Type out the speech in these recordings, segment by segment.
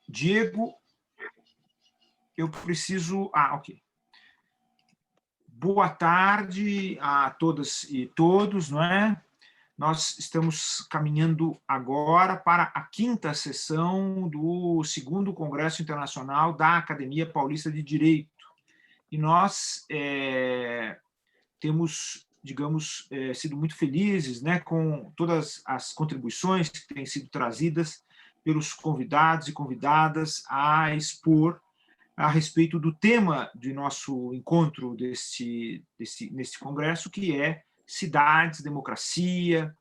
Diego, eu preciso... ok. Boa tarde a todas e todos, não é? Nós estamos caminhando agora para a quinta sessão do segundo Congresso Internacional da Academia Paulista de Direito. E nós temos, digamos, sido muito felizes, né, com todas as contribuições que têm sido trazidas pelos convidados e convidadas a expor a respeito do tema de nosso encontro neste congresso, que é cidades, democracia,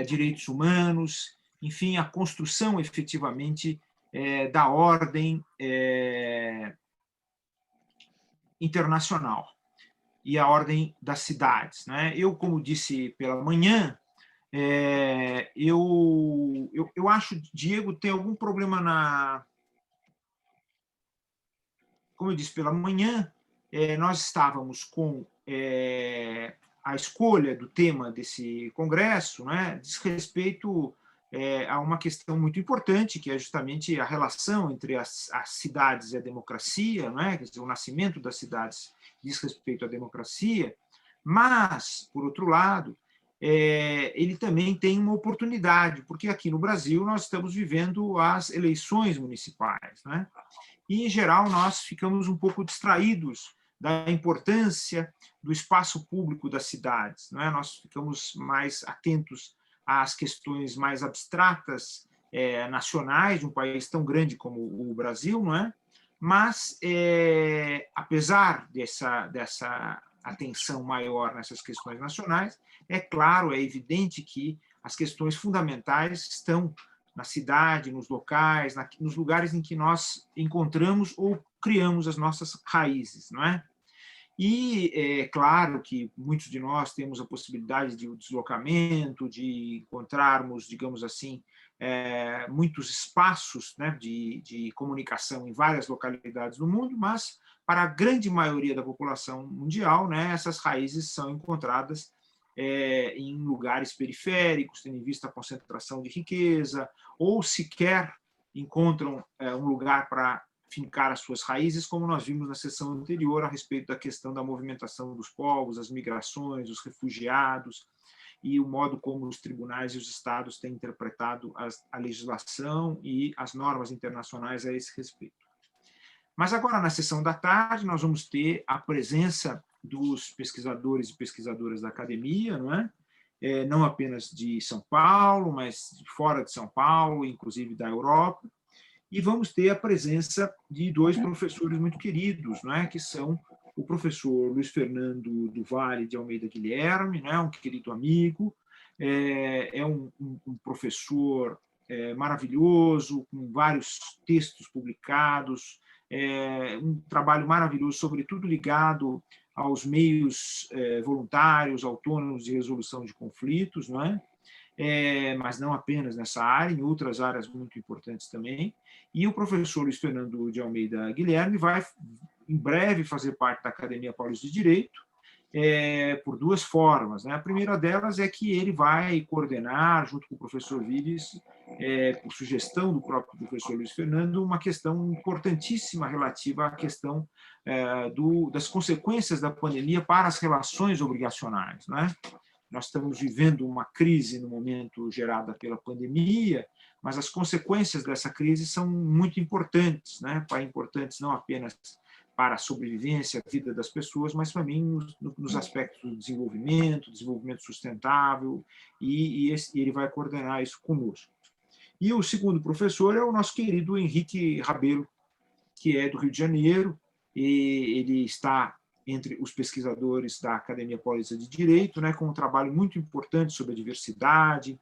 direitos humanos, enfim, a construção efetivamente da ordem internacional e a ordem das cidades, né? Eu, como disse pela manhã, eu acho, Diego, tem algum problema na... Como eu disse pela manhã, nós estávamos com a escolha do tema desse congresso, né, diz respeito a uma questão muito importante, que é justamente a relação entre as cidades e a democracia, né, quer dizer, o nascimento das cidades diz respeito à democracia, mas, por outro lado, ele também tem uma oportunidade, porque aqui no Brasil nós estamos vivendo as eleições municipais, né? E, em geral, nós ficamos um pouco distraídos da importância do espaço público das cidades, não é? Nós ficamos mais atentos às questões mais abstratas, nacionais, de um país tão grande como o Brasil, não é? Mas, apesar dessa atenção maior nessas questões nacionais, é claro, é evidente que as questões fundamentais estão na cidade, nos locais, nos lugares em que nós encontramos ou criamos as nossas raízes, não é? E é claro que muitos de nós temos a possibilidade de deslocamento, de encontrarmos, digamos assim, muitos espaços, né, de comunicação em várias localidades do mundo, mas para a grande maioria da população mundial, né, essas raízes são encontradas em lugares periféricos, tendo em vista a concentração de riqueza, ou sequer encontram um lugar para fincar as suas raízes, como nós vimos na sessão anterior a respeito da questão da movimentação dos povos, as migrações, os refugiados, e o modo como os tribunais e os estados têm interpretado a legislação e as normas internacionais a esse respeito. Mas agora, na sessão da tarde, nós vamos ter a presença dos pesquisadores e pesquisadoras da academia, não é? Não apenas de São Paulo, mas de fora de São Paulo, inclusive da Europa, e vamos ter a presença de dois professores muito queridos, não é? Que são o professor Luiz Fernando do Vale de Almeida Guilherme, né? Um querido amigo, um professor maravilhoso, com vários textos publicados, um trabalho maravilhoso, sobretudo ligado aos meios voluntários, autônomos de resolução de conflitos, não é? Mas não apenas nessa área, em outras áreas muito importantes também. E o professor Luiz Fernando de Almeida Guilherme vai, em breve, fazer parte da Academia Paulista de Direito, por duas formas, né? A primeira delas é que ele vai coordenar, junto com o professor Vives, por sugestão do próprio professor Luiz Fernando, uma questão importantíssima relativa à questão das consequências da pandemia para as relações obrigacionais, né? Nós estamos vivendo uma crise no momento gerada pela pandemia, mas as consequências dessa crise são muito importantes, né? Importantes não apenas para a sobrevivência, a vida das pessoas, mas também nos aspectos do desenvolvimento sustentável, e ele vai coordenar isso conosco. E o segundo professor é o nosso querido Henrique Rabelo, que é do Rio de Janeiro, e ele está entre os pesquisadores da Academia Paulista de Direito, né, com um trabalho muito importante sobre a diversidade.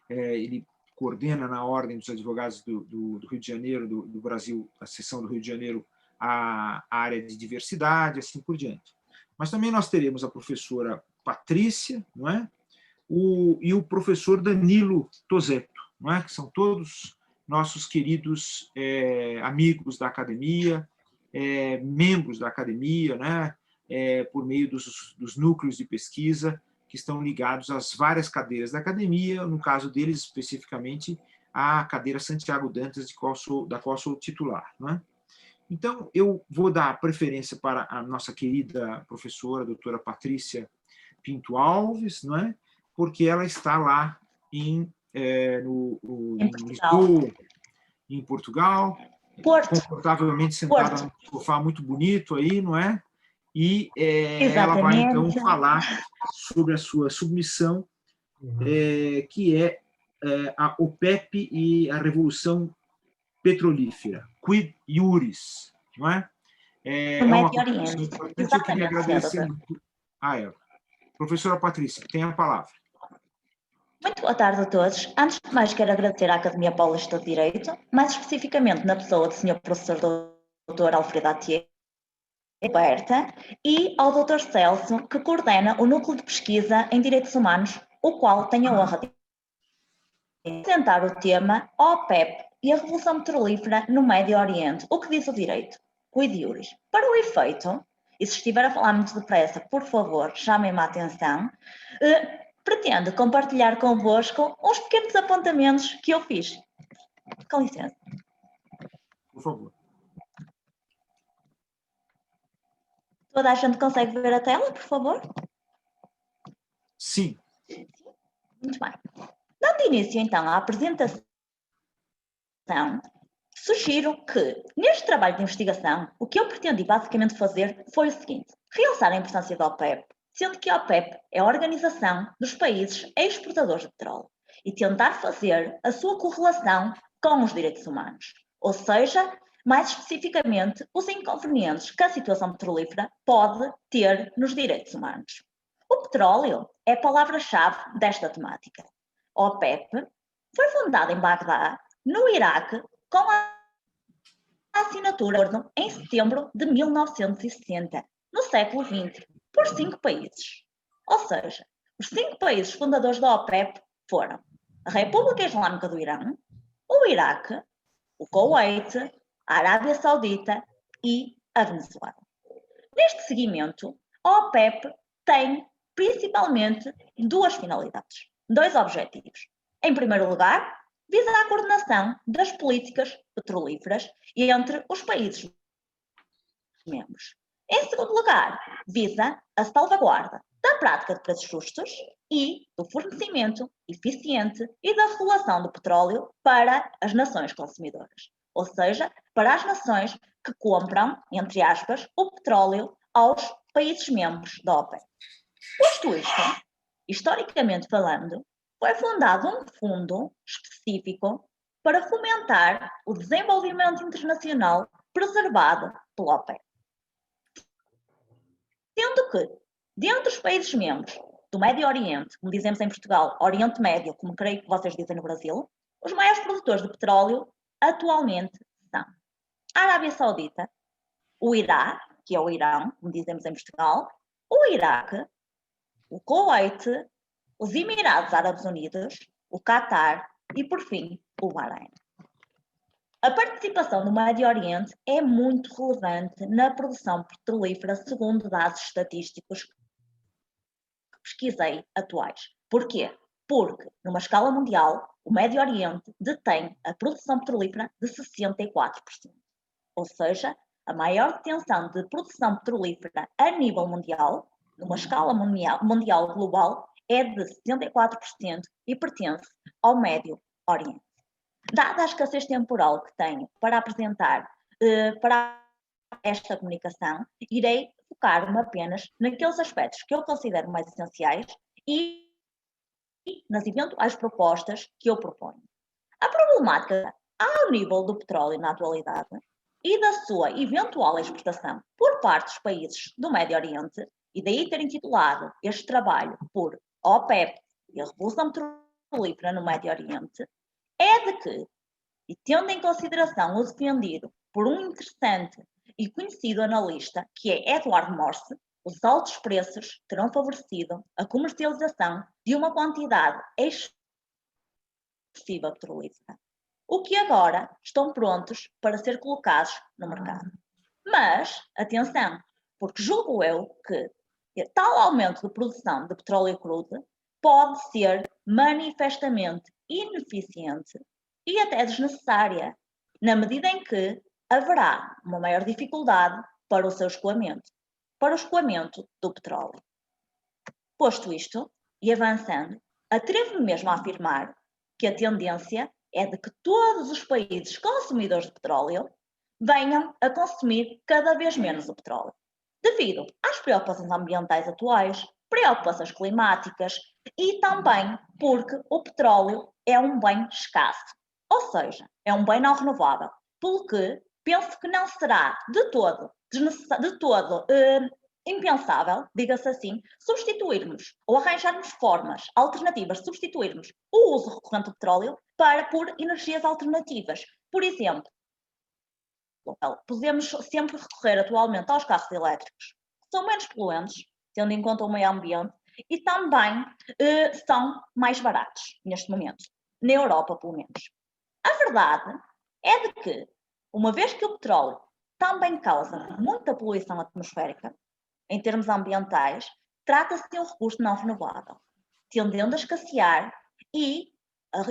Ele coordena na Ordem dos Advogados do Rio de Janeiro, do Brasil, a seção do Rio de Janeiro, a área de diversidade, assim por diante. Mas também nós teremos a professora Patrícia, não é? E o professor Danilo Tosetto, não é? Que são todos nossos queridos amigos da academia, membros da academia, né? Por meio dos núcleos de pesquisa que estão ligados às várias cadeiras da academia, no caso deles, especificamente, à cadeira Santiago Dantas, da qual sou titular. Né? Então, eu vou dar preferência para a nossa querida professora, a doutora Patrícia Pinto Alves, não é? Porque ela está lá em Lisboa, em Portugal, confortavelmente sentada num sofá muito bonito aí, não é? E ela vai, então, falar sobre a sua submissão, que é a OPEP e a Revolução Petrolífera, Quid Iuris, não é? É uma contribuição importante. Eu queria agradecer a ela. Professora Patrícia, tem a palavra. Muito boa tarde a todos. Antes de mais, quero agradecer à Academia Paulista de Direito, mais especificamente na pessoa do Sr. Professor Dr. Alfredo Atier, e ao Dr. Celso, que coordena o Núcleo de Pesquisa em Direitos Humanos, o qual tenho a honra de apresentar o tema OPEP e a Revolução Petrolífera no Médio Oriente. O que diz o direito? Quid iuris. Para o efeito, e se estiver a falar muito depressa, por favor, chamem-me a atenção, pretendo compartilhar convosco uns pequenos apontamentos que eu fiz. Com licença. Por favor. Toda a gente consegue ver a tela, por favor? Sim. Muito bem. Dando início, então, à apresentação, sugiro que, neste trabalho de investigação, o que eu pretendi basicamente fazer foi o seguinte: realçar a importância da OPEP, sendo que a OPEP é a Organização dos Países Exportadores de Petróleo, e tentar fazer a sua correlação com os direitos humanos, ou seja, mais especificamente, os inconvenientes que a situação petrolífera pode ter nos direitos humanos. O petróleo é a palavra-chave desta temática. A OPEP foi fundada em Bagdá, no Iraque, com a assinatura em setembro de 1960, no século XX, por 5 países. Ou seja, os 5 países fundadores da OPEP foram a República Islâmica do Irão, o Iraque, o Kuwait, a Arábia Saudita e a Venezuela. Neste seguimento, a OPEP tem principalmente 2 finalidades, 2 objetivos. Em primeiro lugar, visa a coordenação das políticas petrolíferas entre os países membros. Em segundo lugar, visa a salvaguarda da prática de preços justos e do fornecimento eficiente e da regulação do petróleo para as nações consumidoras, ou seja, para as nações que compram, entre aspas, o petróleo aos países membros da OPEP. Posto isto, historicamente falando, foi fundado um fundo específico para fomentar o desenvolvimento internacional preservado pela OPEP. Sendo que, dentre os países membros do Médio Oriente, como dizemos em Portugal, Oriente Médio, como creio que vocês dizem no Brasil, os maiores produtores de petróleo atualmente são a Arábia Saudita, o Irã, que é o Irão, como dizemos em Portugal, o Iraque, o Kuwait, os Emirados Árabes Unidos, o Catar e, por fim, o Bahrein. A participação do Médio Oriente é muito relevante na produção petrolífera, segundo dados estatísticos que pesquisei atuais. Porquê? Porque, numa escala mundial, o Médio Oriente detém a produção petrolífera de 64%. Ou seja, a maior detenção de produção petrolífera a nível mundial, numa escala mundial global, é de 74% e pertence ao Médio Oriente. Dada a escassez temporal que tenho para apresentar para esta comunicação, irei focar-me apenas naqueles aspectos que eu considero mais essenciais e nas eventuais propostas que eu proponho. A problemática ao nível do petróleo na atualidade e da sua eventual exportação por parte dos países do Médio Oriente, e daí ter intitulado este trabalho por OPEP e a Revolução Petrolífera no Médio Oriente, é de que, e tendo em consideração o defendido por um interessante e conhecido analista, que é Edward Morse, os altos preços terão favorecido a comercialização de uma quantidade excessiva petrolífera, o que agora estão prontos para ser colocados no mercado. Mas, atenção, porque julgo eu que tal aumento de produção de petróleo crudo pode ser manifestamente ineficiente e até desnecessária, na medida em que haverá uma maior dificuldade para o seu escoamento, para o escoamento do petróleo. Posto isto, e avançando, atrevo-me mesmo a afirmar que a tendência é de que todos os países consumidores de petróleo venham a consumir cada vez menos o petróleo, devido às preocupações ambientais atuais, preocupações climáticas e também porque o petróleo é um bem escasso, ou seja, é um bem não renovável, pelo que penso que não será de todo impensável, diga-se assim, substituirmos ou arranjarmos formas alternativas de substituirmos o uso recorrente do petróleo por energias alternativas. Por exemplo, podemos sempre recorrer atualmente aos carros elétricos, que são menos poluentes, tendo em conta o meio ambiente, e também são mais baratos neste momento, na Europa pelo menos. A verdade é de que, uma vez que o petróleo também causa muita poluição atmosférica, em termos ambientais, trata-se de um recurso não renovável, tendendo a escassear e a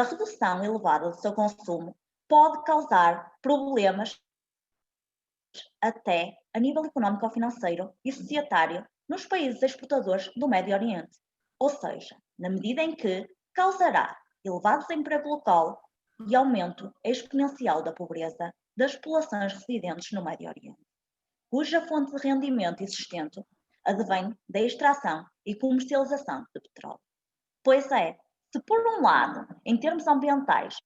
redução elevada do seu consumo pode causar problemas até a nível económico, financeiro e societário nos países exportadores do Médio Oriente. Ou seja, na medida em que causará elevado desemprego local e aumento exponencial da pobreza das populações residentes no Médio Oriente, cuja fonte de rendimento existente advém da extração e comercialização de petróleo. Pois é, se por um lado, em termos ambientais,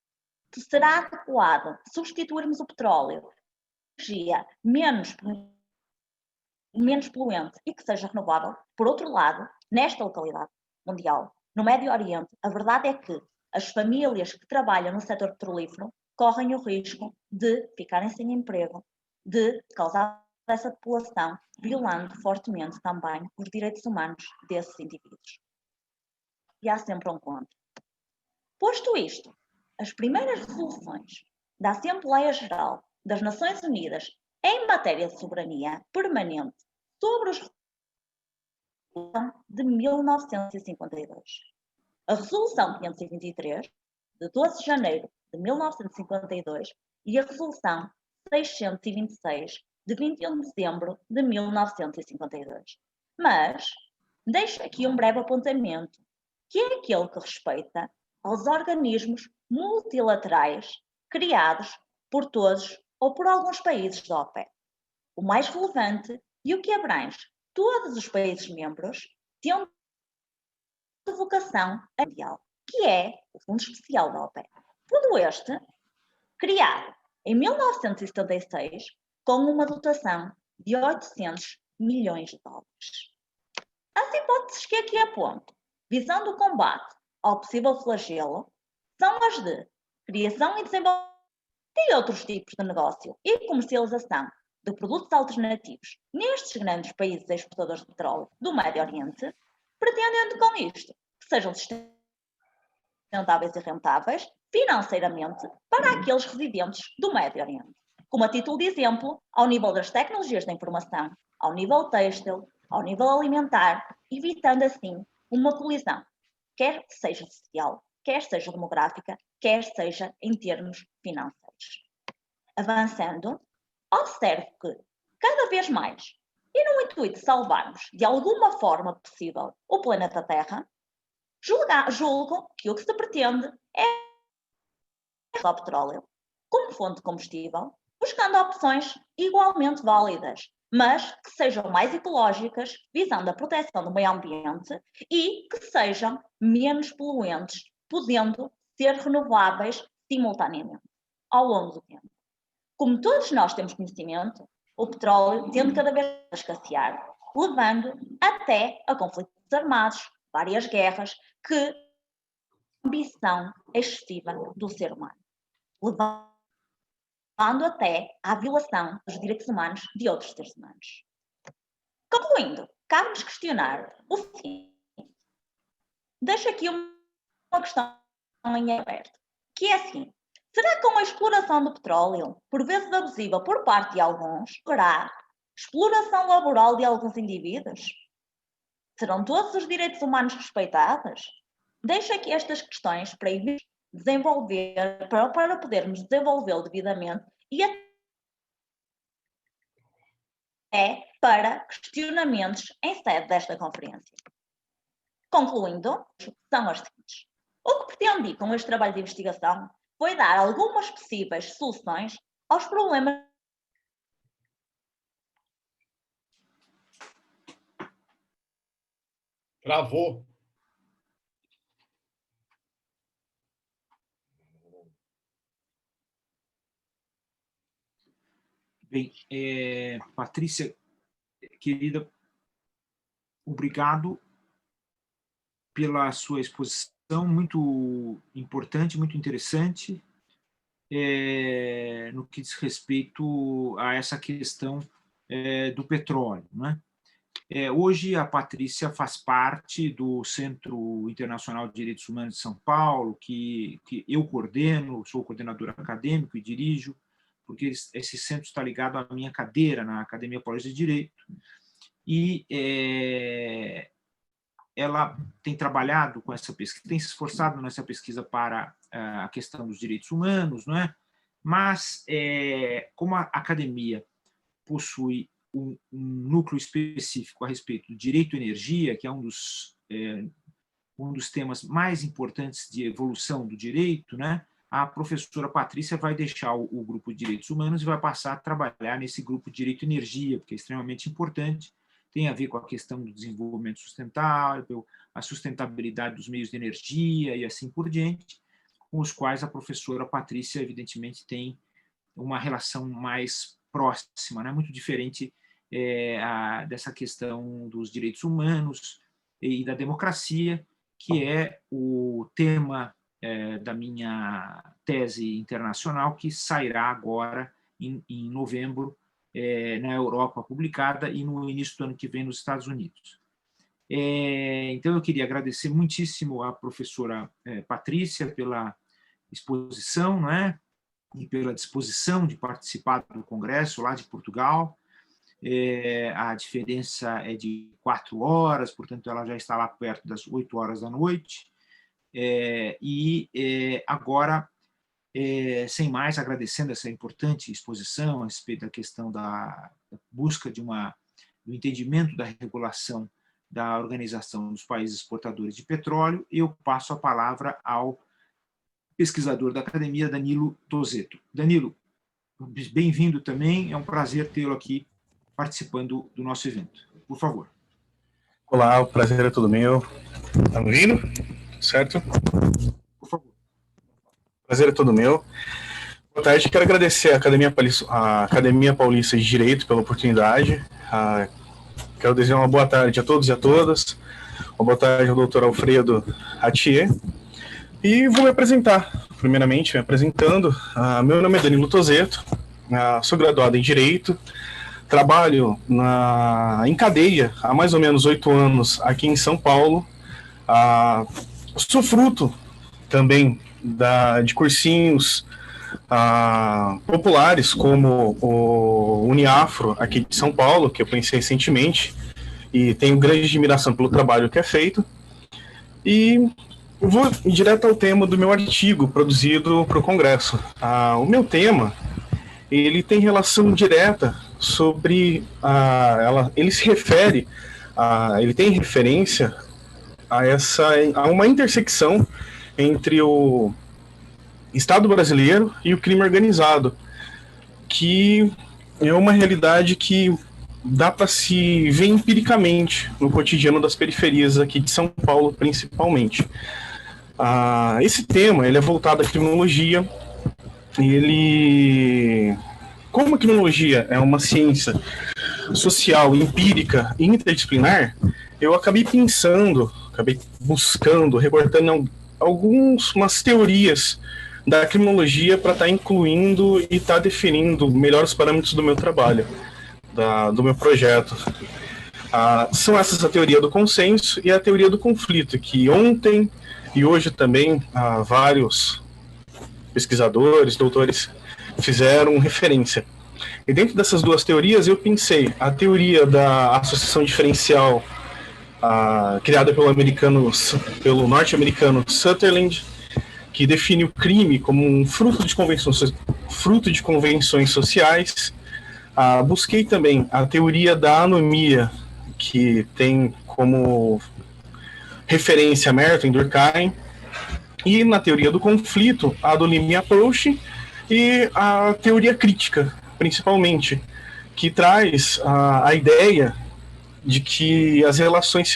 será adequado substituirmos o petróleo por energia menos poluente e que seja renovável, por outro lado, nesta localidade mundial, no Médio Oriente, a verdade é que as famílias que trabalham no setor petrolífero correm o risco de ficarem sem emprego, de causar essa população, violando fortemente também os direitos humanos desses indivíduos. E há sempre um contra. Posto isto, as primeiras resoluções da Assembleia Geral das Nações Unidas em matéria de soberania permanente sobre os recursos de 1952. A Resolução 523, de 12 de janeiro de 1952, e a Resolução 626, de 21 de dezembro de 1952. Mas deixo aqui um breve apontamento, que é aquele que respeita aos organismos multilaterais criados por todos ou por alguns países da OPEP. O mais relevante e o que abrange todos os países membros tendo vocação mundial, que é o Fundo Especial da OPEP. Fundo este, criado em 1976, com uma dotação de 800 milhões de dólares. As hipóteses que aqui aponto, visando o combate ao possível flagelo, são as de criação e desenvolvimento de outros tipos de negócio e comercialização de produtos alternativos nestes grandes países exportadores de petróleo do Médio Oriente, pretendendo com isto que sejam sustentáveis e rentáveis financeiramente para aqueles residentes do Médio Oriente. Como a título de exemplo, ao nível das tecnologias da informação, ao nível têxtil, ao nível alimentar, evitando assim uma colisão, quer seja social, quer seja demográfica, quer seja em termos financeiros. Avançando, observo que, cada vez mais, e no intuito de salvarmos de alguma forma possível o planeta Terra, julgo que o que se pretende é o petróleo como fonte de combustível, buscando opções igualmente válidas, mas que sejam mais ecológicas, visando a proteção do meio ambiente e que sejam menos poluentes, podendo ser renováveis simultaneamente, ao longo do tempo. Como todos nós temos conhecimento, o petróleo tende cada vez a escassear, levando até a conflitos armados, várias guerras, que a ambição excessiva do ser humano, levando até à violação dos direitos humanos de outros seres humanos. Concluindo, cabe-nos questionar o seguinte. Deixo aqui uma questão em aberto, que é assim: será que com a exploração do petróleo, por vezes abusiva por parte de alguns, haverá exploração laboral de alguns indivíduos? Serão todos os direitos humanos respeitados? Deixo aqui estas questões para ir desenvolver, para podermos desenvolvê-lo devidamente e até para questionamentos em sede desta conferência. Concluindo, são as seguintes. O que pretendi com este trabalho de investigação foi dar algumas possíveis soluções aos problemas. Travou. Bem, Patrícia, querida, obrigado pela sua exposição, muito importante, muito interessante, no que diz respeito a essa questão do petróleo, né? Hoje, a Patrícia faz parte do Centro Internacional de Direitos Humanos de São Paulo, que eu coordeno, sou coordenador acadêmico e dirijo, porque esse centro está ligado à minha cadeira na Academia Paulista de Direito, e ela tem trabalhado com essa pesquisa, tem se esforçado nessa pesquisa para a questão dos direitos humanos, não é? Mas, como a academia possui um núcleo específico a respeito do direito à energia, que é um dos temas mais importantes de evolução do direito, né? A professora Patrícia vai deixar o grupo de direitos humanos e vai passar a trabalhar nesse grupo de direito à energia, porque é extremamente importante, tem a ver com a questão do desenvolvimento sustentável, a sustentabilidade dos meios de energia e assim por diante, com os quais a professora Patrícia, evidentemente, tem uma relação mais próxima, né? Muito diferente dessa questão dos direitos humanos e da democracia, que é o tema da minha tese internacional, que sairá agora em novembro na Europa publicada e no início do ano que vem nos Estados Unidos. Então, eu queria agradecer muitíssimo à professora Patrícia pela exposição, não é? E pela disposição de participar do congresso lá de Portugal. A diferença é de 4 horas, portanto, ela já está lá perto das 8 horas da noite. Agora, sem mais, agradecendo essa importante exposição a respeito da questão da busca do entendimento da regulação da Organização dos Países Exportadores de Petróleo, eu passo a palavra ao pesquisador da academia, Danilo Tosetto. Danilo, bem-vindo também, é um prazer tê-lo aqui participando do nosso evento. Por favor. Olá, o prazer é todo meu. Tá me ouvindo? Certo? Por favor. O prazer é todo meu. Boa tarde, quero agradecer à Academia Paulista de Direito pela oportunidade. Quero desejar uma boa tarde a todos e a todas. Uma boa tarde ao doutor Alfredo Atier. E vou me apresentar, primeiramente, me apresentando. Meu nome é Danilo Tosetto, sou graduado em Direito, trabalho em cadeia há mais ou menos 8 anos aqui em São Paulo. Sou fruto também de cursinhos populares, como o Uniafro, aqui de São Paulo, que eu conheci recentemente, e tenho grande admiração pelo trabalho que é feito. E vou direto ao tema do meu artigo produzido para o Congresso. O meu tema, ele tem relação direta sobre... ele se refere, ele tem referência a uma intersecção entre o Estado brasileiro e o crime organizado, que é uma realidade que dá para se ver empiricamente no cotidiano das periferias aqui de São Paulo, principalmente. Esse tema ele é voltado à criminologia. Como a criminologia é uma ciência social, empírica e interdisciplinar, eu acabei buscando, recortando algumas teorias da criminologia para estar incluindo e estar definindo melhor os parâmetros do meu trabalho, do meu projeto. São essas a teoria do consenso e a teoria do conflito, que ontem e hoje também vários pesquisadores, doutores, fizeram referência. E dentro dessas duas teorias eu pensei a teoria da associação diferencial criada pelo norte-americano Sutherland, que define o crime como um fruto de convenções sociais. Busquei também a teoria da anomia, que tem como referência Merton e Durkheim, e na teoria do conflito, a do Limit Approach e a teoria crítica, principalmente, que traz a ideia de que as relações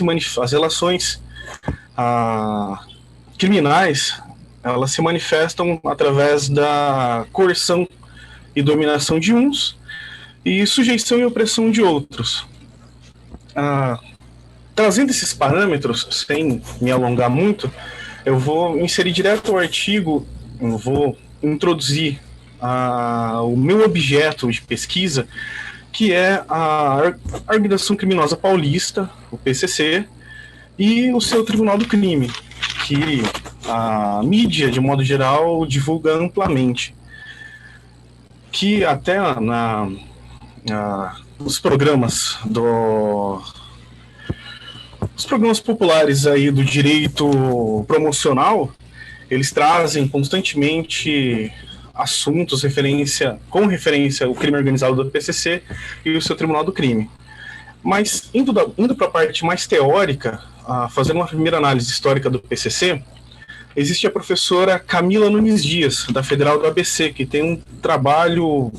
criminais, elas se manifestam através da coerção e dominação de uns e sujeição e opressão de outros. Trazendo esses parâmetros, sem me alongar muito, eu vou inserir direto o artigo, eu vou introduzir o meu objeto de pesquisa, que é a Organização Criminosa Paulista, o PCC, e o seu Tribunal do Crime, que a mídia, de modo geral, divulga amplamente. Que até nos programas os programas populares aí do direito promocional, eles trazem constantemente assuntos com referência ao crime organizado do PCC e o seu Tribunal do Crime. Mas, indo para a parte mais teórica, fazendo uma primeira análise histórica do PCC, existe a professora Camila Nunes Dias, da Federal do ABC, que tem um trabalho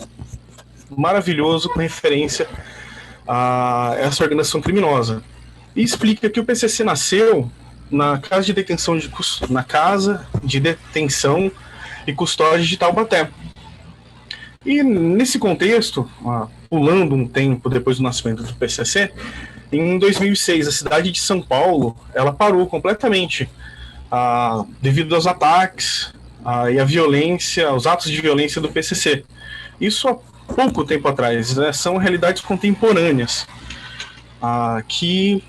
maravilhoso com referência a essa organização criminosa. E explica que o PCC nasceu na casa de detenção e custódia de Taubaté. E nesse contexto, pulando um tempo depois do nascimento do PCC, em 2006 a cidade de São Paulo ela parou completamente devido aos ataques e à violência, aos atos de violência do PCC. Isso há pouco tempo atrás, né? São realidades contemporâneas que,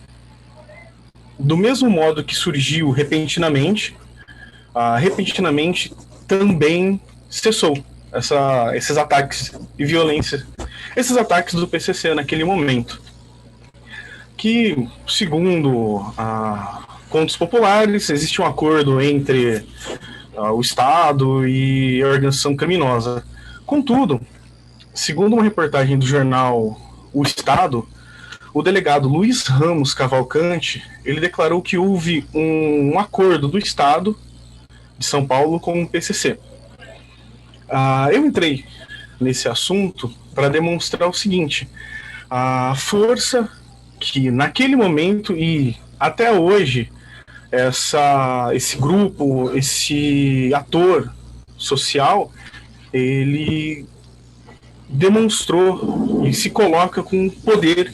do mesmo modo que surgiu repentinamente também cessou esses ataques e violência, esses ataques do PCC naquele momento, que, segundo contos populares, existe um acordo entre o Estado e a organização criminosa. Contudo, segundo uma reportagem do jornal O Estado, o delegado Luiz Ramos Cavalcante, ele declarou que houve um acordo do Estado de São Paulo com o PCC. Eu entrei nesse assunto para demonstrar o seguinte: a força que naquele momento e até hoje esse grupo, esse ator social, ele demonstrou e se coloca com poder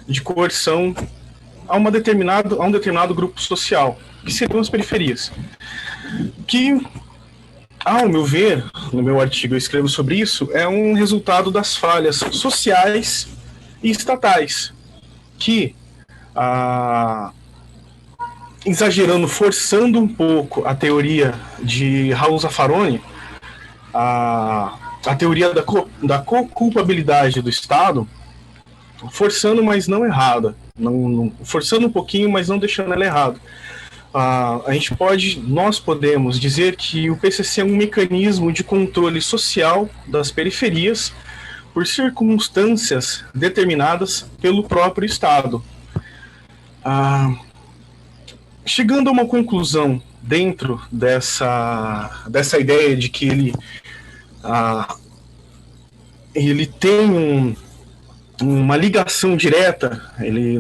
de coerção a um determinado grupo social, que seriam as periferias. Que, ao meu ver, no meu artigo eu escrevo sobre isso, é um resultado das falhas sociais e estatais, que, exagerando, forçando um pouco a teoria de Raul Zaffaroni, a teoria da co-culpabilidade do Estado, forçando, mas não errada, forçando um pouquinho, mas não deixando ela errada. Nós podemos dizer que o PCC é um mecanismo de controle social das periferias por circunstâncias determinadas pelo próprio Estado. Chegando a uma conclusão dentro dessa ideia de que ele tem uma ligação direta,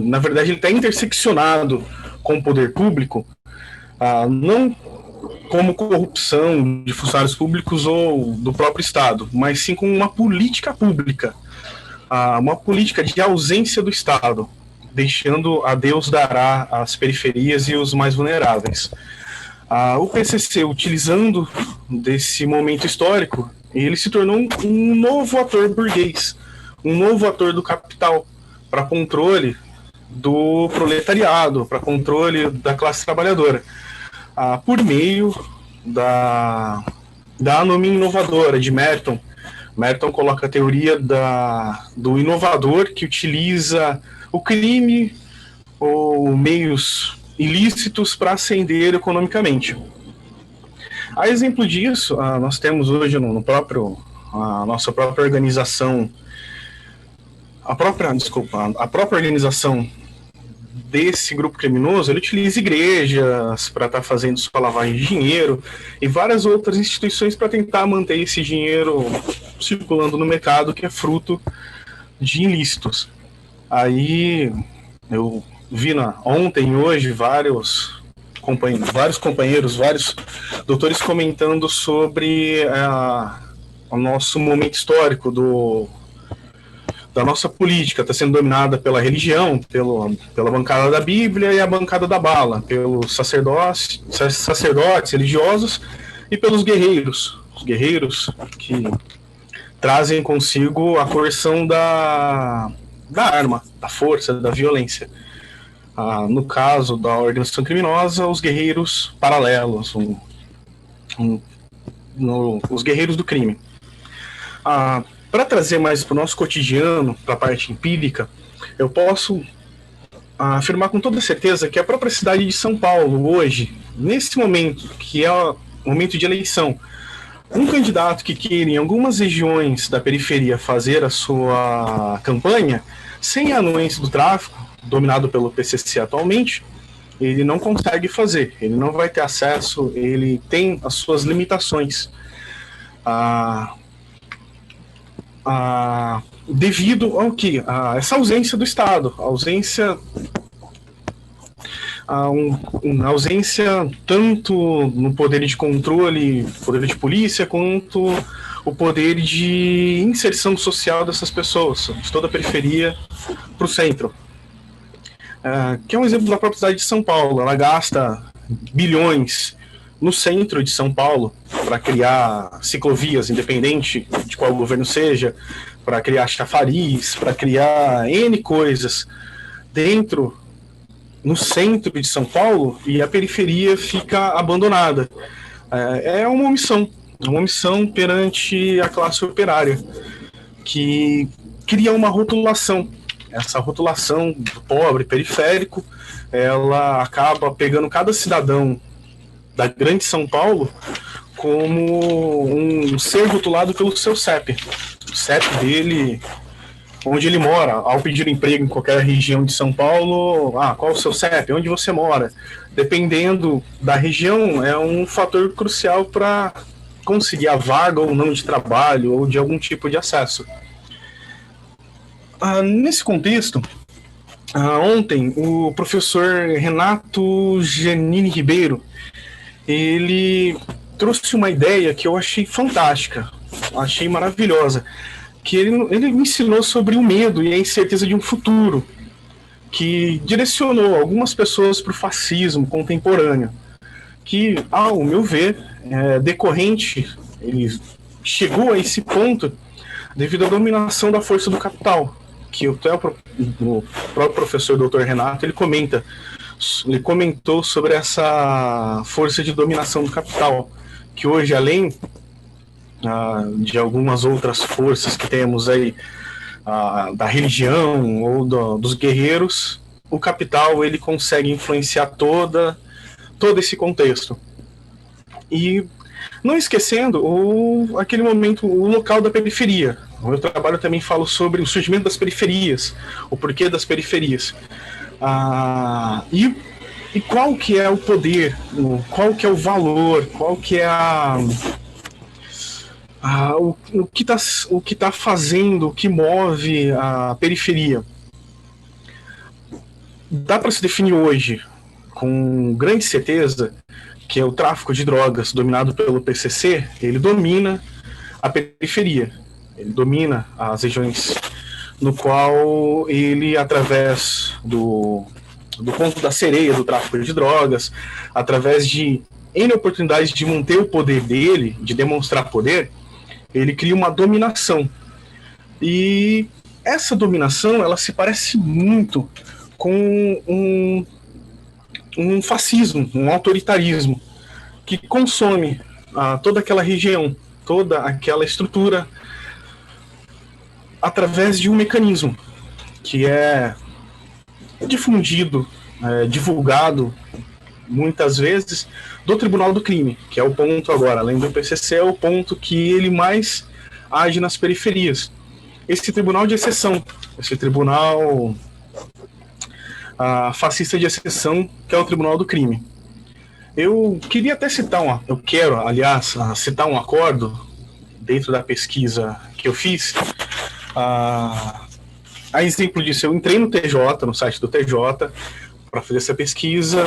na verdade ele está interseccionado com o poder público, não como corrupção de funcionários públicos ou do próprio Estado, mas sim com uma política pública, uma política de ausência do Estado, deixando a Deus dará as periferias e os mais vulneráveis. O PCC, utilizando desse momento histórico, ele se tornou um novo ator burguês, um novo ator do capital, para controle do proletariado, para controle da classe trabalhadora, por meio da anomia inovadora de Merton. Merton coloca a teoria do inovador que utiliza o crime ou meios ilícitos para ascender economicamente. A exemplo disso, nós temos hoje a nossa própria organização, a própria organização desse grupo criminoso, ele utiliza igrejas para estar fazendo sua lavagem de dinheiro e várias outras instituições para tentar manter esse dinheiro circulando no mercado, que é fruto de ilícitos. Aí eu vi ontem e hoje vários companheiros, vários doutores comentando sobre o nosso momento histórico da nossa política. Está sendo dominada pela religião, pela bancada da Bíblia e a bancada da bala, pelos sacerdotes religiosos e pelos guerreiros. Os guerreiros que trazem consigo a coerção da arma, da força, da violência. No caso da organização criminosa, os guerreiros paralelos, os guerreiros do crime. Para trazer mais para o nosso cotidiano, para a parte empírica, eu posso afirmar com toda certeza que a própria cidade de São Paulo, hoje, nesse momento, que é o momento de eleição, um candidato que queira em algumas regiões da periferia fazer a sua campanha, sem a anuência do tráfico, dominado pelo PCC atualmente, ele não consegue fazer, ele não vai ter acesso, ele tem as suas limitações. Devido ao que? A essa ausência do Estado, a ausência tanto no poder de controle, poder de polícia, quanto o poder de inserção social dessas pessoas, de toda a periferia para o centro. Que é um exemplo da própria cidade de São Paulo. Ela gasta bilhões no centro de São Paulo para criar ciclovias, independente de qual governo seja, para criar chafariz, para criar N coisas no centro de São Paulo, e a periferia fica abandonada. É uma omissão perante a classe operária, que cria uma rotulação. Essa rotulação do pobre periférico, ela acaba pegando cada cidadão da grande São Paulo como um ser rotulado pelo seu CEP. O CEP dele, onde ele mora. Ao pedir emprego em qualquer região de São Paulo, qual é o seu CEP? Onde você mora? Dependendo da região, é um fator crucial para conseguir a vaga ou não de trabalho ou de algum tipo de acesso. Nesse contexto, ontem o professor Renato Giannini Ribeiro, ele trouxe uma ideia que eu achei fantástica, achei maravilhosa, que ele me ensinou sobre o medo e a incerteza de um futuro, que direcionou algumas pessoas para o fascismo contemporâneo, que, ao meu ver, ele chegou a esse ponto devido à dominação da força do capital, que o próprio professor Dr. Renato, ele comentou sobre essa força de dominação do capital, que hoje, além de algumas outras forças que temos aí, da religião ou dos guerreiros, o capital ele consegue influenciar todo esse contexto. E não esquecendo aquele momento, o local da periferia. O meu trabalho também fala sobre o surgimento das periferias, o porquê das periferias. E qual que é o poder, qual que é o valor, qual que é o que tá fazendo, o que move a periferia. Dá para se definir hoje, com grande certeza, que é o tráfico de drogas dominado pelo PCC, ele domina a periferia, ele domina as regiões no qual ele, através do conto da sereia do tráfico de drogas, através de N oportunidades de manter o poder dele, de demonstrar poder, ele cria uma dominação. E essa dominação, ela se parece muito com um fascismo, um autoritarismo, que consome toda aquela região, toda aquela estrutura, através de um mecanismo que é difundido, divulgado muitas vezes, do Tribunal do Crime, que é o ponto agora, além do PCC, é o ponto que ele mais age nas periferias. Esse tribunal de exceção, esse tribunal fascista de exceção, que é o Tribunal do Crime. Eu queria até citar eu quero, aliás, citar um acordo dentro da pesquisa que eu fiz. A exemplo disso, eu entrei no TJ, no site do TJ, para fazer essa pesquisa,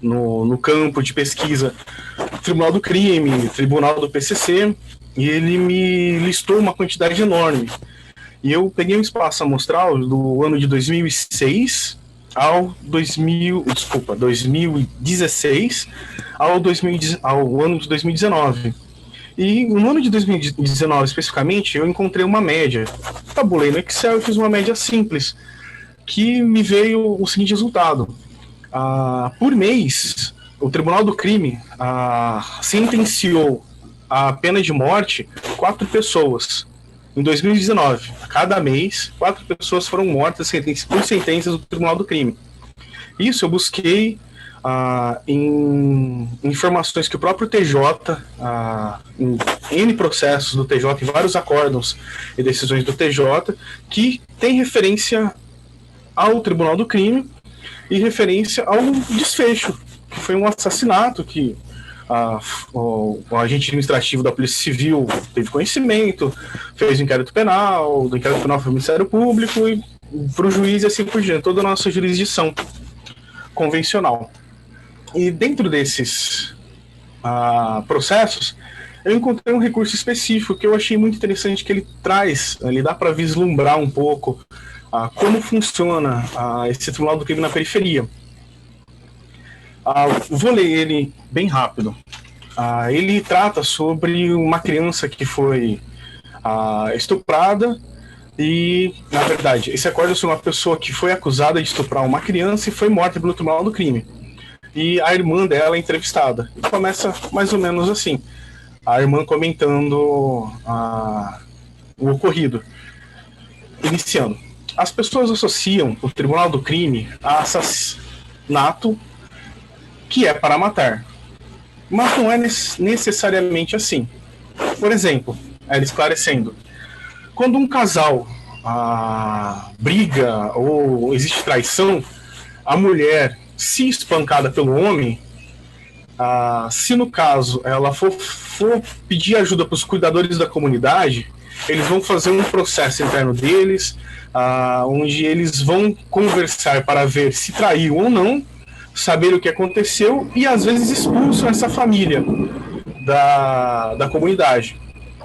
no campo de pesquisa Tribunal do Crime, Tribunal do PCC, e ele me listou uma quantidade enorme. E eu peguei um espaço amostral do ano de 2006 ao 2016 ao ano de 2019. E no ano de 2019, especificamente, eu encontrei uma média. Tabulei no Excel e fiz uma média simples, que me veio o seguinte resultado. Por mês, o Tribunal do Crime sentenciou a pena de morte 4 pessoas. Em 2019, a cada mês, 4 pessoas foram mortas por sentenças do Tribunal do Crime. Isso eu busquei em informações que o próprio TJ, em N processos do TJ, em vários acórdãos e decisões do TJ, que tem referência ao Tribunal do Crime e referência ao desfecho, que foi um assassinato que o agente administrativo da Polícia Civil teve conhecimento, fez o inquérito penal, do inquérito penal foi o Ministério Público e para o juiz e assim por diante, toda a nossa jurisdição convencional. E dentro desses processos, eu encontrei um recurso específico que eu achei muito interessante, que ele dá para vislumbrar um pouco como funciona esse Tribunal do Crime na periferia. Vou ler ele bem rápido. Ele trata sobre uma criança que foi estuprada e, na verdade, esse acordo é sobre uma pessoa que foi acusada de estuprar uma criança e foi morta pelo Tribunal do Crime. E a irmã dela é entrevistada. E começa mais ou menos assim. A irmã comentando o ocorrido. Iniciando. As pessoas associam o Tribunal do Crime a assassinato, que é para matar. Mas não é necessariamente assim. Por exemplo, ela esclarecendo, quando um casal briga ou existe traição, a mulher, se espancada pelo homem, se no caso ela for pedir ajuda para os cuidadores da comunidade, eles vão fazer um processo interno deles, onde eles vão conversar para ver se traiu ou não, saber o que aconteceu e às vezes expulsam essa família da comunidade.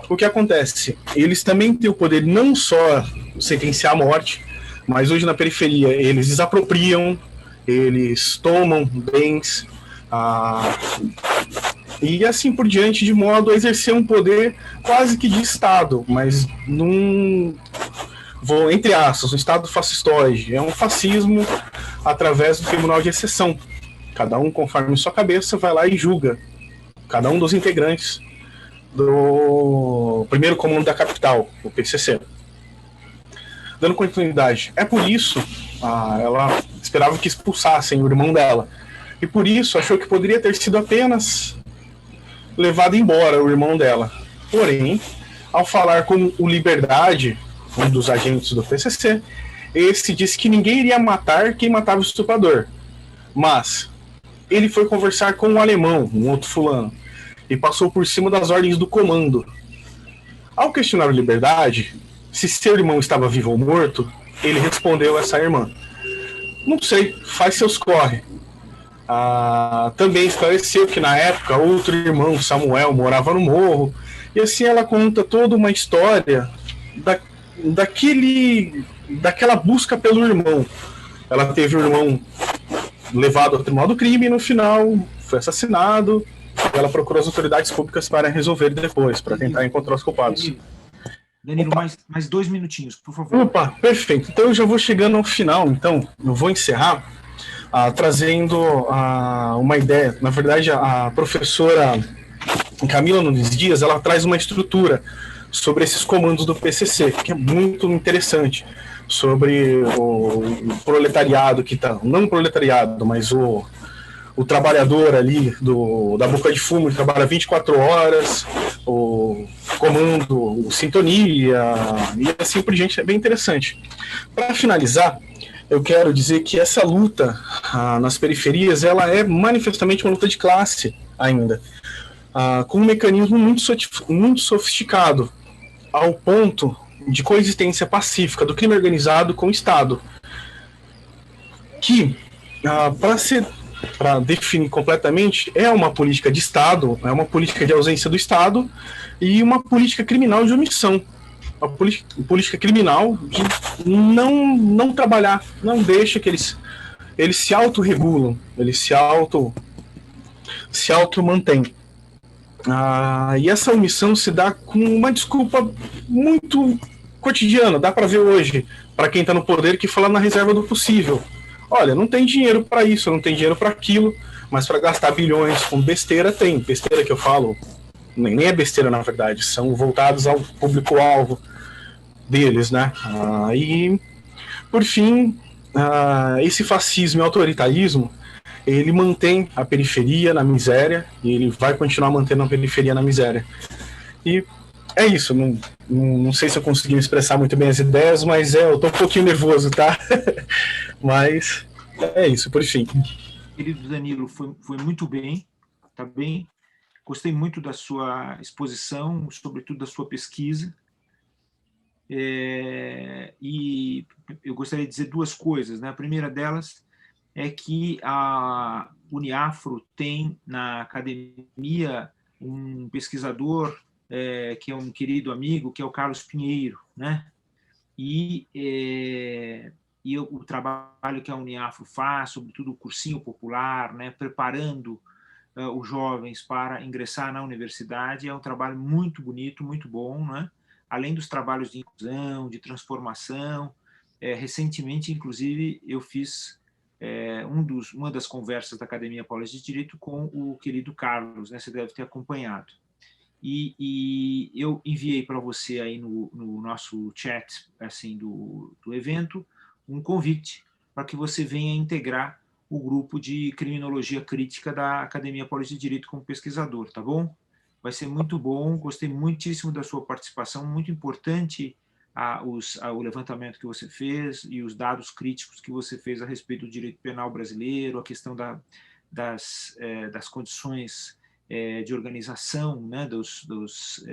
O que acontece? Eles também têm o poder não só sentenciar a morte, mas hoje na periferia eles desapropriam, eles tomam bens e assim por diante, de modo a exercer um poder quase que de Estado, mas entre aspas, um Estado fascistoide. É um fascismo através do Tribunal de Exceção. Cada um, conforme sua cabeça, vai lá e julga cada um dos integrantes do primeiro comando da capital, o PCC. Dando continuidade. É por isso, ela esperava que expulsassem o irmão dela. E por isso achou que poderia ter sido apenas levado embora o irmão dela. Porém, ao falar com o Liberdade, um dos agentes do PCC, esse disse que ninguém iria matar quem matava o estuprador. Mas ele foi conversar com um alemão, um outro fulano, e passou por cima das ordens do comando. Ao questionar o Liberdade se seu irmão estava vivo ou morto, ele respondeu a essa irmã: não sei, faz seus corre. Também esclareceu que na época outro irmão, Samuel, morava no morro, e assim ela conta toda uma história daquela busca pelo irmão. Ela teve o irmão levado ao Tribunal do Crime e no final foi assassinado. Ela procurou as autoridades públicas para resolver depois, para tentar encontrar os culpados. Danilo, mais 2 minutinhos, por favor. Opa, perfeito. Então eu já vou chegando ao final, então eu vou encerrar trazendo uma ideia. Na verdade, a professora Camila Nunes Dias, ela traz uma estrutura sobre esses comandos do PCC, que é muito interessante, sobre o proletariado que está, não o proletariado, mas o trabalhador ali da boca de fumo, que trabalha 24 horas, o comando, o sintonia, e assim por diante, é bem interessante. Para finalizar, eu quero dizer que essa luta nas periferias, ela é manifestamente uma luta de classe ainda, com um mecanismo muito sofisticado, ao ponto de coexistência pacífica do crime organizado com o Estado, que, para definir completamente, é uma política de Estado, é uma política de ausência do Estado e uma política criminal de omissão. Uma política criminal de não trabalhar, não deixa que eles se autorregulam, eles se auto-mantêm. E essa omissão se dá com uma desculpa muito cotidiana, dá para ver hoje, para quem está no poder, que fala na reserva do possível. Olha, não tem dinheiro para isso, não tem dinheiro para aquilo, mas para gastar bilhões com besteira, tem. Besteira que eu falo, nem é besteira na verdade, são voltados ao público-alvo deles, né? E, por fim, esse fascismo e autoritarismo, ele mantém a periferia na miséria e ele vai continuar mantendo a periferia na miséria. E é isso, não sei se eu consegui me expressar muito bem as ideias, mas eu tô um pouquinho nervoso, tá? Mas é isso, por fim. Querido Danilo, foi muito bem, tá bem? Gostei muito da sua exposição, sobretudo da sua pesquisa. E eu gostaria de dizer duas coisas, né? A primeira delas é que a Uniafro tem na academia um pesquisador que é um querido amigo, que é o Carlos Pinheiro, né? E o trabalho que a Uniafro faz, sobretudo o cursinho popular, né, preparando os jovens para ingressar na universidade, é um trabalho muito bonito, muito bom, né? Além dos trabalhos de inclusão, de transformação. Recentemente, inclusive, eu fiz uma das conversas da Academia Paulista de Direito com o querido Carlos, né? Você deve ter acompanhado. E eu enviei para você aí no nosso chat assim, do evento um convite para que você venha integrar o grupo de criminologia crítica da Academia Paulista de Direito como pesquisador, tá bom? Vai ser muito bom, gostei muitíssimo da sua participação, muito importante o levantamento que você fez e os dados críticos que você fez a respeito do direito penal brasileiro, a questão das condições de organização, né, dos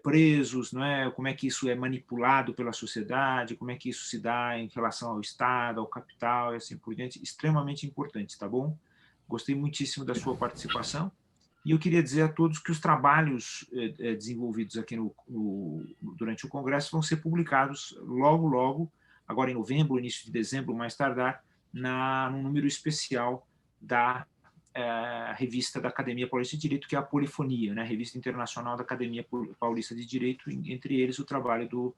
presos, não é? Como é que isso é manipulado pela sociedade, como é que isso se dá em relação ao Estado, ao capital e assim por diante, extremamente importante, tá bom? Gostei muitíssimo da sua participação e eu queria dizer a todos que os trabalhos desenvolvidos aqui durante o Congresso vão ser publicados logo, logo, agora em novembro, início de dezembro, mais tardar, num número especial da revista da Academia Paulista de Direito, que é a Polifonia, né? Revista Internacional da Academia Paulista de Direito, entre eles o trabalho do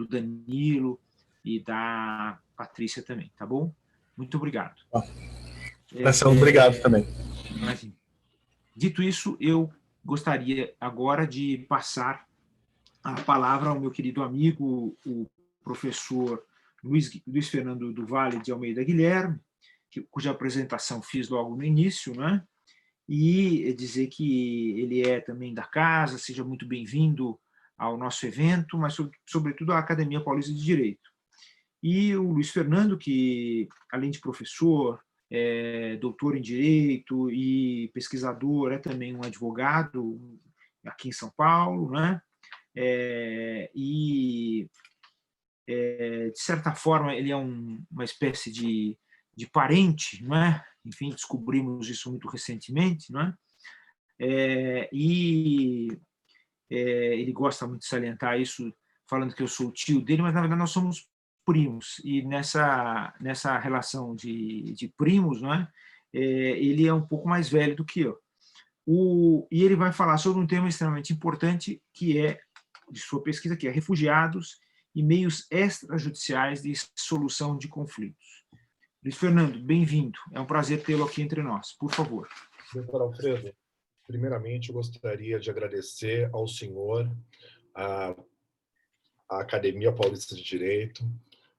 Danilo e da Patrícia também, tá bom? Muito obrigado. Obrigado também. Dito isso, eu gostaria agora de passar a palavra ao meu querido amigo, o professor Luiz Fernando do Vale de Almeida Guilherme, cuja apresentação fiz logo no início, né? E dizer que ele é também da casa, seja muito bem-vindo ao nosso evento, mas sobretudo à Academia Paulista de Direito. E o Luiz Fernando, que além de professor, doutor em Direito e pesquisador, é também um advogado aqui em São Paulo, né? De certa forma, ele é uma espécie de parente, não é? Enfim, descobrimos isso muito recentemente, não é? Ele gosta muito de salientar isso, falando que eu sou o tio dele, mas na verdade nós somos primos, e nessa relação de primos, não é? Ele é um pouco mais velho do que eu. E ele vai falar sobre um tema extremamente importante, que é de sua pesquisa, que é refugiados e meios extrajudiciais de solução de conflitos. Luiz Fernando, bem-vindo. É um prazer tê-lo aqui entre nós. Por favor. Doutor Alfredo, primeiramente eu gostaria de agradecer ao senhor à Academia Paulista de Direito,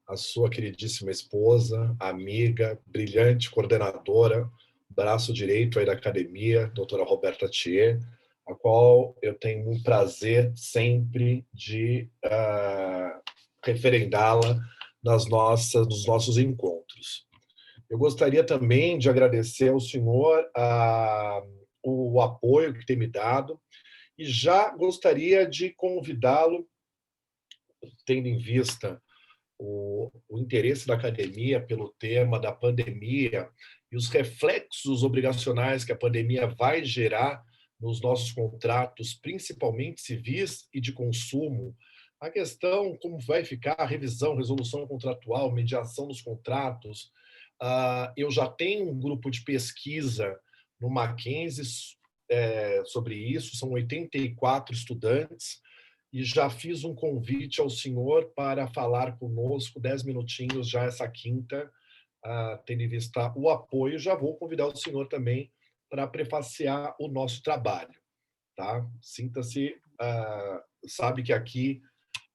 a sua queridíssima esposa, amiga, brilhante coordenadora, braço direito aí da academia, doutora Roberta Thier, a qual eu tenho um prazer sempre de referendá-la nos nossos encontros. Eu gostaria também de agradecer ao senhor o apoio que tem me dado e já gostaria de convidá-lo, tendo em vista o interesse da academia pelo tema da pandemia e os reflexos obrigacionais que a pandemia vai gerar nos nossos contratos, principalmente civis e de consumo, a questão como vai ficar a revisão, resolução contratual, mediação dos contratos. Eu já tenho um grupo de pesquisa no Mackenzie sobre isso, são 84 estudantes, e já fiz um convite ao senhor para falar conosco 10 minutinhos já essa quinta, tendo em vista o apoio. Já vou convidar o senhor também para prefaciar o nosso trabalho. Tá? Sinta-se, sabe que aqui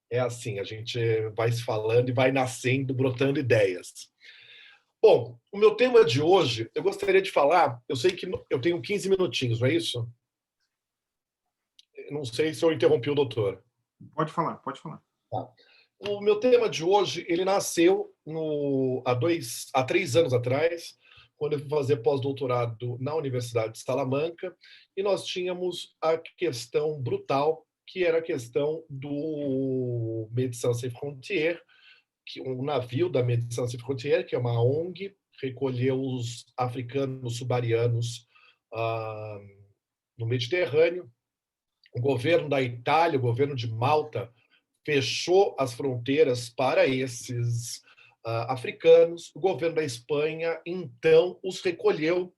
é assim, a gente vai se falando e vai nascendo, brotando ideias. Bom, o meu tema de hoje, eu gostaria de falar, eu sei que eu tenho 15 minutinhos, não é isso? Não sei se eu interrompi o doutor. Pode falar, pode falar. Tá. O meu tema de hoje, ele nasceu há 3 anos atrás, quando eu fui fazer pós-doutorado na Universidade de Salamanca, e nós tínhamos a questão brutal, que era a questão do Médecins Sans Frontières, um navio da Médecins Sans Frontières, que é uma ONG, recolheu os africanos subsaarianos no Mediterrâneo. O governo da Itália, o governo de Malta, fechou as fronteiras para esses africanos. O governo da Espanha, então, os recolheu.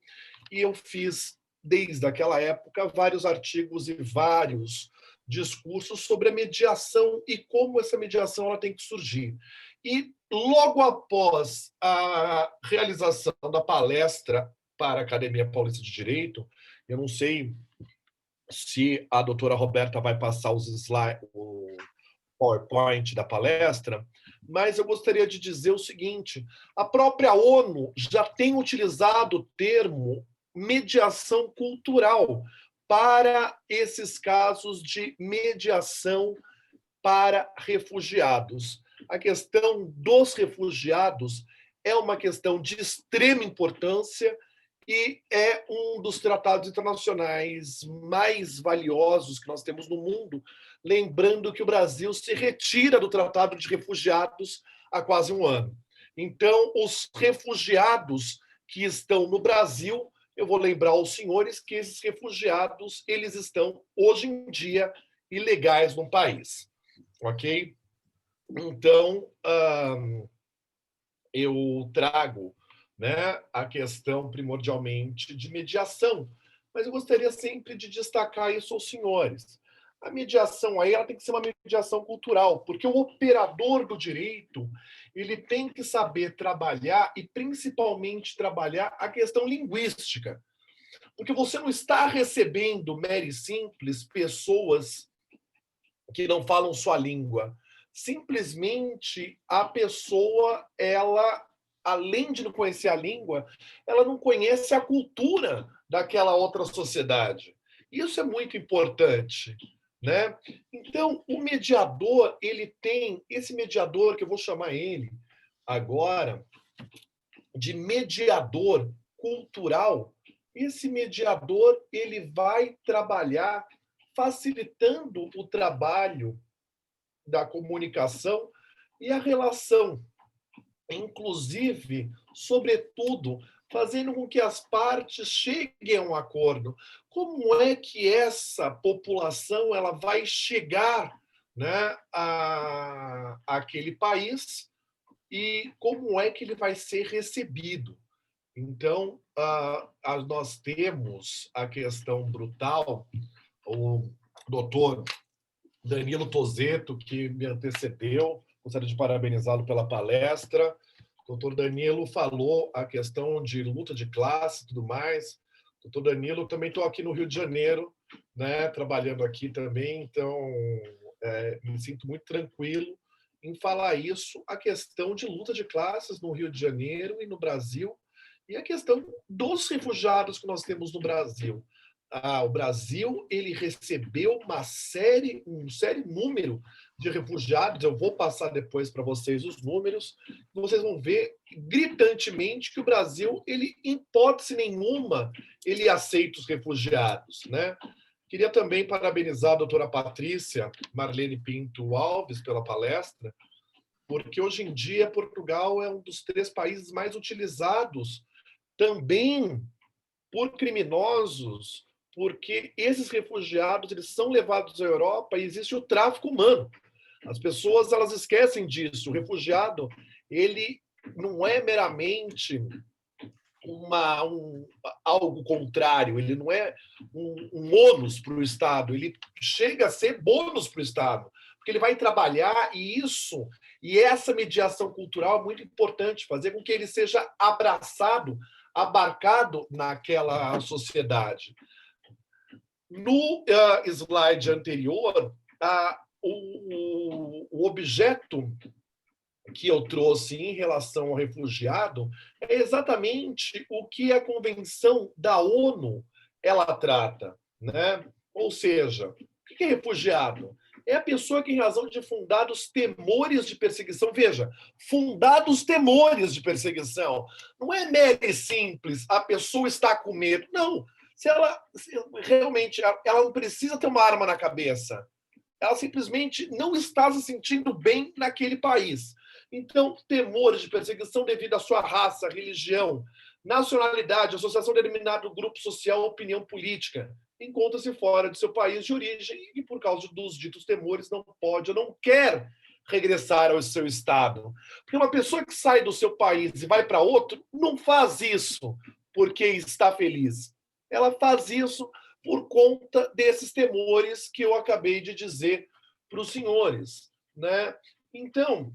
E eu fiz, desde aquela época, vários artigos e vários discursos sobre a mediação e como essa mediação ela tem que surgir. E logo após a realização da palestra para a Academia Paulista de Direito, eu não sei se a doutora Roberta vai passar os slides, o PowerPoint da palestra, mas eu gostaria de dizer o seguinte: a própria ONU já tem utilizado o termo mediação cultural para esses casos de mediação para refugiados. A questão dos refugiados é uma questão de extrema importância e é um dos tratados internacionais mais valiosos que nós temos no mundo, lembrando que o Brasil se retira do Tratado de Refugiados há quase um ano. Então, os refugiados que estão no Brasil, eu vou lembrar aos senhores que esses refugiados, eles estão, hoje em dia, ilegais no país. Ok? Então, eu trago, né, a questão primordialmente de mediação, mas eu gostaria sempre de destacar isso aos senhores. A mediação aí ela tem que ser uma mediação cultural, porque o operador do direito ele tem que saber trabalhar e principalmente trabalhar a questão linguística, porque você não está recebendo meros simples pessoas que não falam sua língua. Simplesmente a pessoa ela além de não conhecer a língua, ela não conhece a cultura daquela outra sociedade. Isso é muito importante, né? Então, o mediador, ele tem esse mediador que eu vou chamar ele agora de mediador cultural. Esse mediador, ele vai trabalhar facilitando o trabalho da comunicação e a relação, inclusive, sobretudo, fazendo com que as partes cheguem a um acordo. Como é que essa população ela vai chegar, né, àquele país e como é que ele vai ser recebido? Então, nós temos a questão brutal. O doutor Danilo Tosetto, que me antecedeu, gostaria de parabenizá-lo pela palestra. O doutor Danilo falou a questão de luta de classe e tudo mais. Doutor Danilo, também estou aqui no Rio de Janeiro, né, trabalhando aqui também, então me sinto muito tranquilo em falar isso, a questão de luta de classes no Rio de Janeiro e no Brasil, e a questão dos refugiados que nós temos no Brasil. O Brasil ele recebeu um sério número de refugiados. Eu vou passar depois para vocês os números. Vocês vão ver gritantemente que o Brasil, ele, em hipótese nenhuma, ele aceita os refugiados, né? Queria também parabenizar a doutora Patrícia Marlene Pinto Alves pela palestra, porque hoje em dia Portugal é um dos 3 países mais utilizados também por criminosos, porque esses refugiados eles são levados à Europa e existe o tráfico humano. As pessoas elas esquecem disso. O refugiado ele não é meramente algo contrário, ele não é um ônus para o Estado, ele chega a ser bônus para o Estado, porque ele vai trabalhar e essa mediação cultural é muito importante, fazer com que ele seja abraçado, abarcado naquela sociedade. No slide anterior, o objeto que eu trouxe em relação ao refugiado é exatamente o que a Convenção da ONU ela trata, né? Ou seja, o que é refugiado? É a pessoa que, em razão de fundados temores de perseguição, veja, fundados temores de perseguição, não é mero e simples, a pessoa está com medo, não. Se realmente ela não precisa ter uma arma na cabeça, ela simplesmente não está se sentindo bem naquele país. Então, temores de perseguição devido à sua raça, religião, nacionalidade, associação de determinado grupo social, opinião política, encontra-se fora de seu país de origem e, por causa dos ditos temores, não pode ou não quer regressar ao seu estado. Porque uma pessoa que sai do seu país e vai para outro não faz isso porque está feliz. Ela faz isso por conta desses temores que eu acabei de dizer para os senhores, né? Então,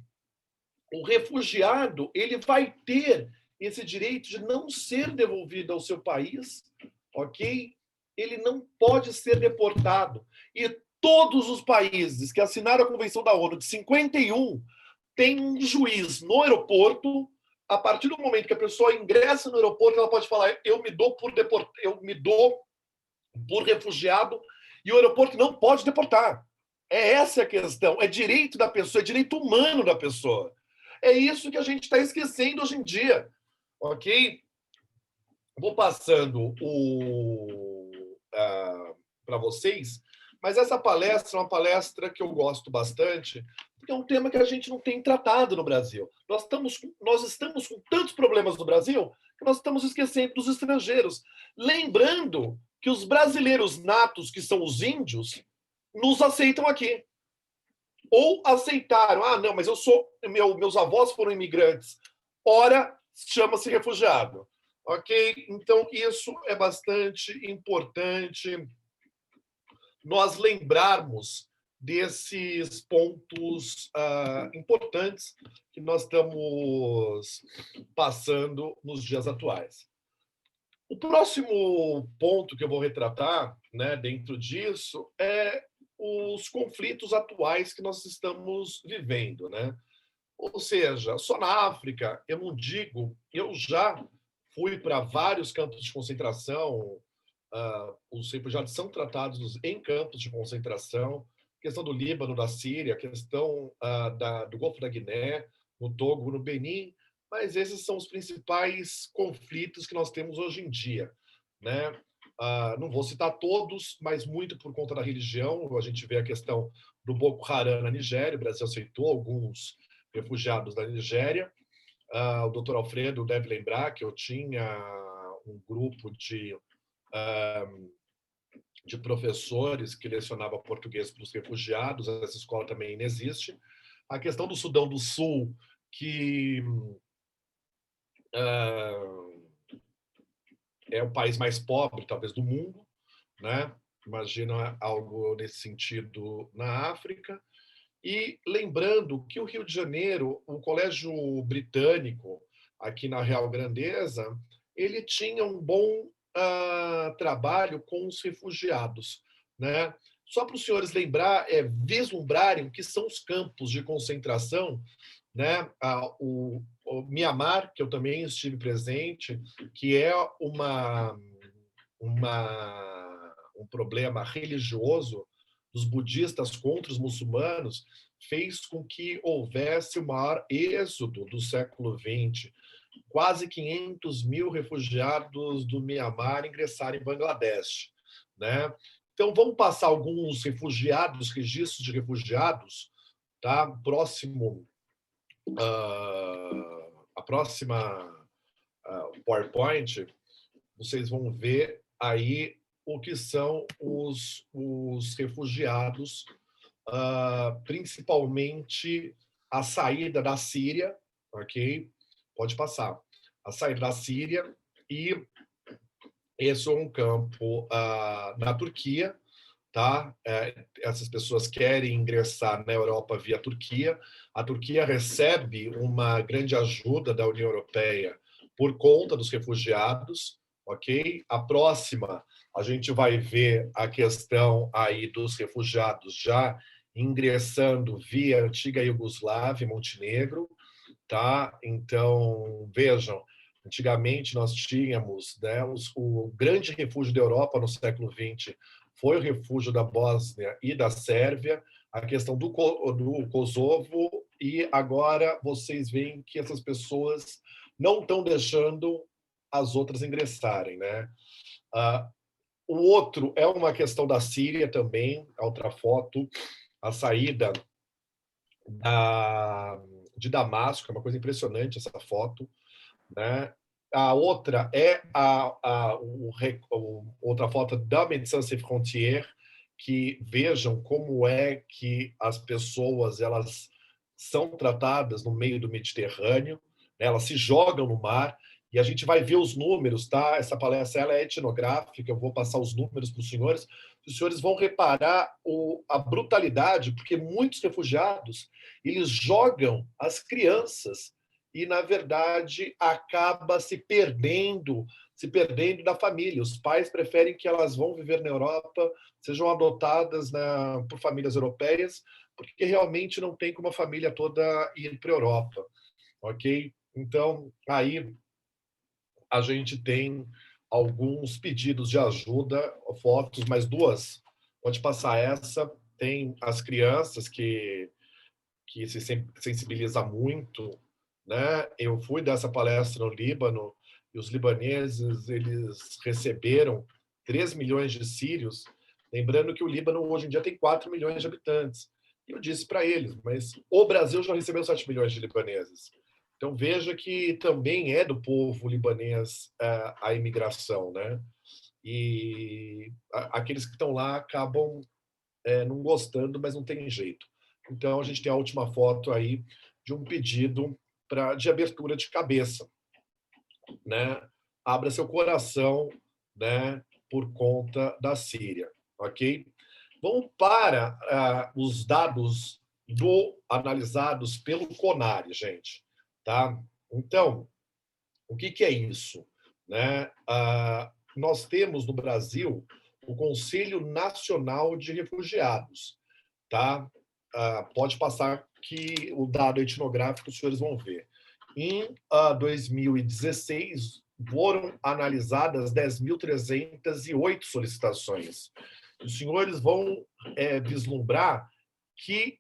o refugiado ele vai ter esse direito de não ser devolvido ao seu país, ok? Ele não pode ser deportado. E todos os países que assinaram a Convenção da ONU de 51 têm um juiz no aeroporto. A partir do momento que a pessoa ingressa no aeroporto, ela pode falar: eu me dou por refugiado, e o aeroporto não pode deportar. Essa a questão. É direito da pessoa, é direito humano da pessoa. É isso que a gente está esquecendo hoje em dia, ok? Vou passando para vocês, mas essa palestra é uma palestra que eu gosto bastante, porque é um tema que a gente não tem tratado no Brasil. Nós estamos com tantos problemas no Brasil que nós estamos esquecendo dos estrangeiros. Lembrando que os brasileiros natos, que são os índios, nos aceitam aqui. Ou aceitaram, não, mas meus avós foram imigrantes. Ora, chama-se refugiado. Ok? Então, isso é bastante importante nós lembrarmos desses pontos importantes que nós estamos passando nos dias atuais. O próximo ponto que eu vou retratar, né, dentro disso é os conflitos atuais que nós estamos vivendo, né? Ou seja, só na África, eu não digo, eu já fui para vários campos de concentração, os refugiados são tratados em campos de concentração, questão do Líbano, da Síria, questão do Golfo da Guiné, no Togo, no Benin, mas esses são os principais conflitos que nós temos hoje em dia, né? Não vou citar todos, mas muito por conta da religião. A gente vê a questão do Boko Haram na Nigéria, o Brasil aceitou alguns refugiados da Nigéria. O doutor Alfredo deve lembrar que eu tinha um grupo de professores que lecionava português para os refugiados. Essa escola também ainda existe. A questão do Sudão do Sul, que é o país mais pobre, talvez, do mundo, né? Imagina algo nesse sentido na África. E lembrando que o Rio de Janeiro, o Colégio Britânico, aqui na Real Grandeza, ele tinha um bom trabalho com os refugiados, né? Só para os senhores vislumbrarem o que são os campos de concentração, né? O Mianmar, que eu também estive presente, que é um problema religioso dos budistas contra os muçulmanos, fez com que houvesse o maior êxodo do século XX. Quase 500 mil refugiados do Mianmar ingressaram em Bangladesh, né? Então, vamos passar alguns registros de refugiados, tá? A próxima PowerPoint, vocês vão ver aí o que são os refugiados, principalmente a saída da Síria, ok? Pode passar. A saída da Síria, e esse é um campo na Turquia, tá? Essas pessoas querem ingressar na Europa via Turquia. A Turquia recebe uma grande ajuda da União Europeia por conta dos refugiados, ok? A próxima, a gente vai ver a questão aí dos refugiados já ingressando via antiga Iugoslávia, Montenegro, tá? Então, vejam, antigamente nós tínhamos, né, o grande refúgio da Europa no século XX foi o refúgio da Bósnia e da Sérvia, a questão do Kosovo, e agora vocês veem que essas pessoas não estão deixando as outras ingressarem, né? O outro é uma questão da Síria também, a outra foto, a saída de Damasco, é uma coisa impressionante essa foto, né? A outra é outra foto da Médecins Sans Frontières, que vejam como é que as pessoas elas são tratadas no meio do Mediterrâneo, né? Elas se jogam no mar, e a gente vai ver os números, tá? Essa palestra ela é etnográfica, eu vou passar os números para os senhores vão reparar a brutalidade, porque muitos refugiados eles jogam as crianças e, na verdade, acaba se perdendo da família. Os pais preferem que elas vão viver na Europa, sejam adotadas por famílias europeias, porque realmente não tem como a família toda ir para a Europa, ok? Então, aí a gente tem alguns pedidos de ajuda, fotos, mais duas. Pode passar essa. Tem as crianças que se sensibiliza muito, né? Eu fui dessa palestra no Líbano e os libaneses eles receberam 3 milhões de sírios, lembrando que o Líbano hoje em dia tem 4 milhões de habitantes. E eu disse para eles, mas o Brasil já recebeu 7 milhões de libaneses. Então veja que também é do povo libanês a imigração, né? E aqueles que estão lá acabam não gostando, mas não tem jeito. Então a gente tem a última foto aí de um pedido de abertura de cabeça, né? Abra seu coração, né? Por conta da Síria, ok? Vamos para os dados analisados pelo CONARE, gente, tá? Então, o que é isso, né? Nós temos no Brasil o Conselho Nacional de Refugiados, tá? Pode passar que o dado etnográfico os senhores vão ver. Em 2016, foram analisadas 10.308 solicitações. Os senhores vão vislumbrar que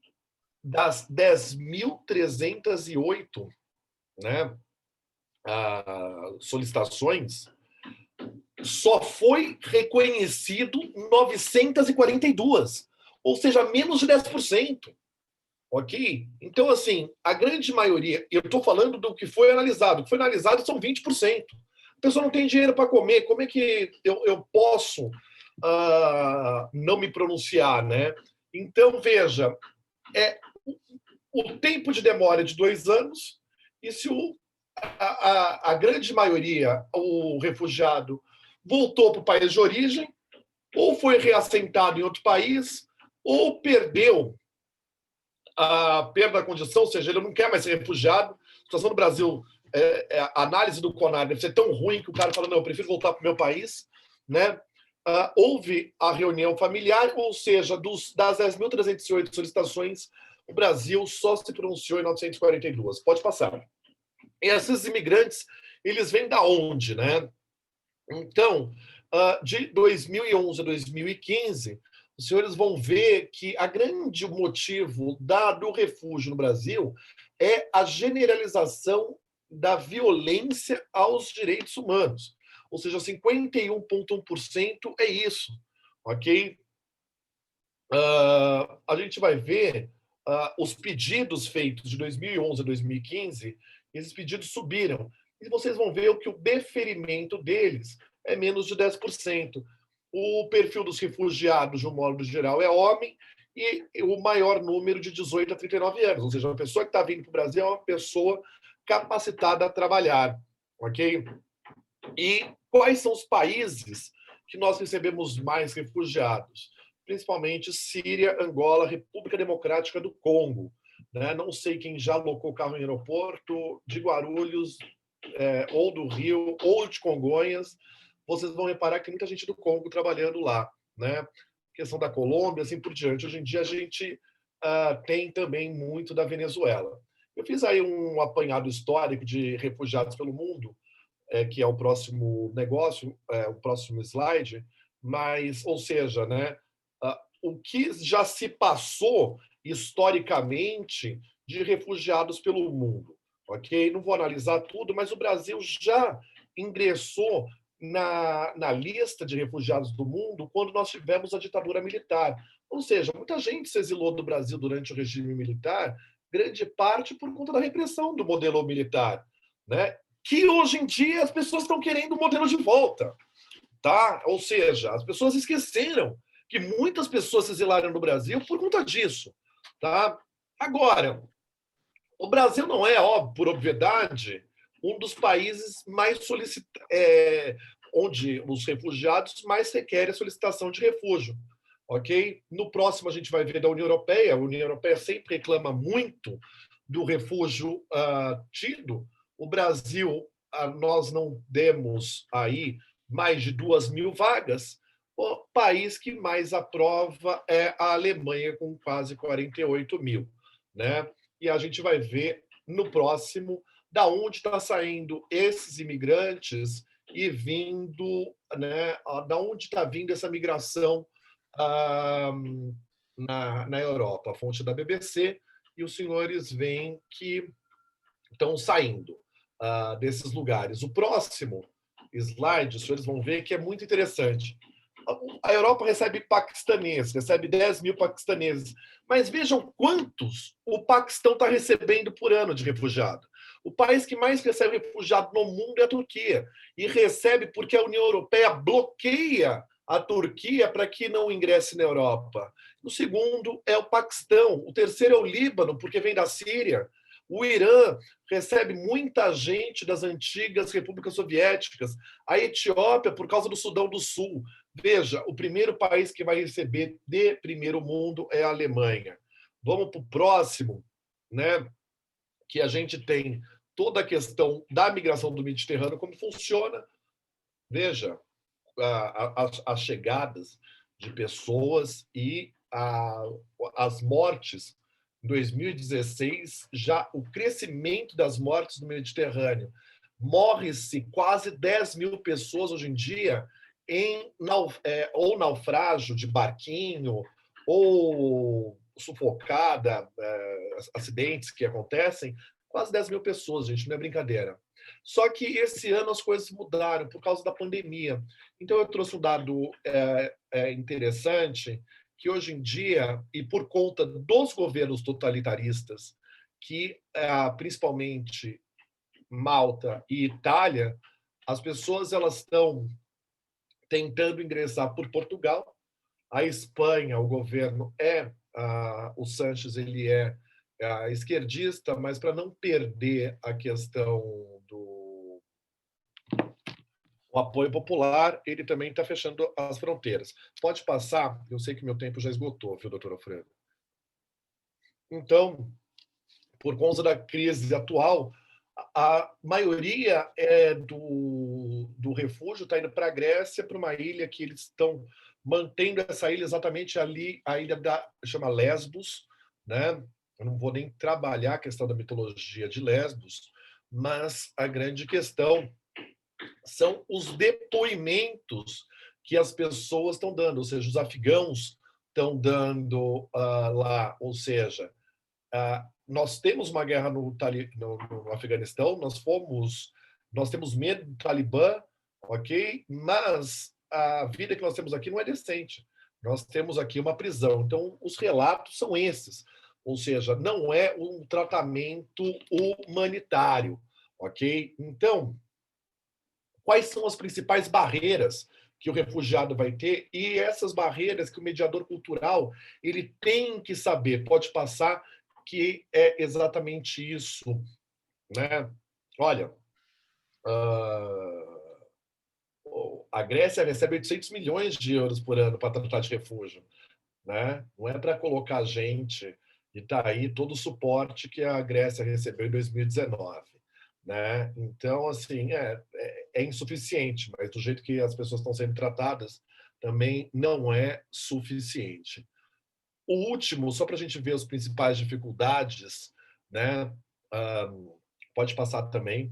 das 10.308, né, solicitações, só foi reconhecido 942, ou seja, menos de 10%. Ok? Então, assim, a grande maioria, eu estou falando do que foi analisado. O que foi analisado são 20%. A pessoa não tem dinheiro para comer, como é que eu posso não me pronunciar, né? Então, veja, o tempo de demora é de 2 anos, e se a grande maioria, o refugiado, voltou para o país de origem, ou foi reassentado em outro país, ou perdeu a perda da condição, ou seja, ele não quer mais ser refugiado. A situação no Brasil, a análise do CONARE deve ser tão ruim que o cara fala, não, eu prefiro voltar para o meu país, né? houve a reunião familiar, ou seja, das 10.308 solicitações, o Brasil só se pronunciou em 942. Pode passar. E esses imigrantes, eles vêm da onde, né? Então, de 2011 a 2015, os senhores vão ver que a grande motivo do refúgio no Brasil é a generalização da violência aos direitos humanos. Ou seja, 51,1% é isso, ok? A gente vai ver os pedidos feitos de 2011 a 2015, esses pedidos subiram. E vocês vão ver que o deferimento deles é menos de 10%. O perfil dos refugiados, de um modo geral, é homem, e o maior número de 18 a 39 anos. Ou seja, a pessoa que está vindo para o Brasil é uma pessoa capacitada a trabalhar, ok? E quais são os países que nós recebemos mais refugiados? Principalmente Síria, Angola, República Democrática do Congo. Né? Não sei quem já alocou carro em aeroporto de Guarulhos, ou do Rio, ou de Congonhas. Vocês vão reparar que tem muita gente do Congo trabalhando lá. Né? Questão da Colômbia, assim por diante. Hoje em dia a gente tem também muito da Venezuela. Eu fiz aí um apanhado histórico de refugiados pelo mundo, que é o próximo negócio, o próximo slide, mas, ou seja, né, o que já se passou historicamente de refugiados pelo mundo, ok? Não vou analisar tudo, mas o Brasil já ingressou na lista de refugiados do mundo quando nós tivemos a ditadura militar. Ou seja, muita gente se exilou do Brasil durante o regime militar, grande parte por conta da repressão do modelo militar, né? Que hoje em dia as pessoas estão querendo o modelo de volta, tá? Ou seja, as pessoas esqueceram que muitas pessoas se exilaram no Brasil por conta disso, tá? Agora, o Brasil não é, por obviedade, um dos países mais onde os refugiados mais requerem a solicitação de refúgio, ok? No próximo a gente vai ver da União Europeia. A União Europeia sempre reclama muito do refúgio tido. O Brasil, nós não demos aí mais de 2.000 vagas. O país que mais aprova é a Alemanha, com quase 48.000. Né? E a gente vai ver no próximo da onde está saindo esses imigrantes e vindo, né, da onde está vindo essa migração na Europa. A fonte da BBC, e os senhores veem que estão saindo desses lugares. O próximo slide, os senhores vão ver que é muito interessante. A Europa recebe paquistaneses, recebe 10.000 paquistaneses, mas vejam quantos o Paquistão está recebendo por ano de refugiado. O país que mais recebe refugiado no mundo é a Turquia, e recebe porque a União Europeia bloqueia a Turquia para que não ingresse na Europa. O segundo é o Paquistão, o terceiro é o Líbano, porque vem da Síria. O Irã recebe muita gente das antigas repúblicas soviéticas. A Etiópia, por causa do Sudão do Sul. Veja, o primeiro país que vai receber de primeiro mundo é a Alemanha. Vamos para o próximo, né? Que a gente tem toda a questão da migração do Mediterrâneo, como funciona. Veja, as chegadas de pessoas e as mortes. Em 2016, já o crescimento das mortes no Mediterrâneo. Morre-se quase 10.000 pessoas hoje em dia ou naufrágio de barquinho, ou sufocada, acidentes que acontecem, quase 10.000 pessoas, gente, não é brincadeira. Só que esse ano as coisas mudaram por causa da pandemia. Então eu trouxe um dado interessante, que hoje em dia, e por conta dos governos totalitaristas, que principalmente Malta e Itália, as pessoas elas estão tentando ingressar por Portugal. A Espanha, o governo o Sánchez, ele é esquerdista, mas para não perder a questão do apoio popular, ele também está fechando as fronteiras. Pode passar, eu sei que meu tempo já esgotou, viu, doutor Alfredo? Então, por conta da crise atual, A maioria do refúgio está indo para a Grécia, para uma ilha que eles estão mantendo essa ilha exatamente ali, a ilha chama Lesbos, né? Eu não vou nem trabalhar a questão da mitologia de Lesbos, mas a grande questão são os depoimentos que as pessoas estão dando, ou seja, os afegãos estão dando lá, ou seja, nós temos uma guerra no Afeganistão, nós temos medo do Talibã, ok? Mas a vida que nós temos aqui não é decente. Nós temos aqui uma prisão. Então, os relatos são esses. Ou seja, não é um tratamento humanitário, ok? Então, quais são as principais barreiras que o refugiado vai ter? E essas barreiras que o mediador cultural ele tem que saber, pode passar, que é exatamente isso, né? Olha, a Grécia recebe 800 milhões de euros por ano para tratar de refúgio, né? Não é para colocar gente, e está aí todo o suporte que a Grécia recebeu em 2019, né? Então, assim, é insuficiente, mas do jeito que as pessoas estão sendo tratadas, também não é suficiente. O último, só para a gente ver as principais dificuldades, né? Pode passar também.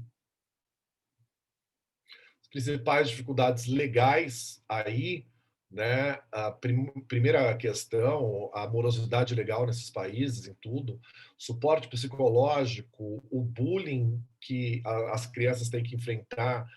As principais dificuldades legais aí, né? A primeira questão, a morosidade legal nesses países, em tudo, suporte psicológico, o bullying que as crianças têm que enfrentar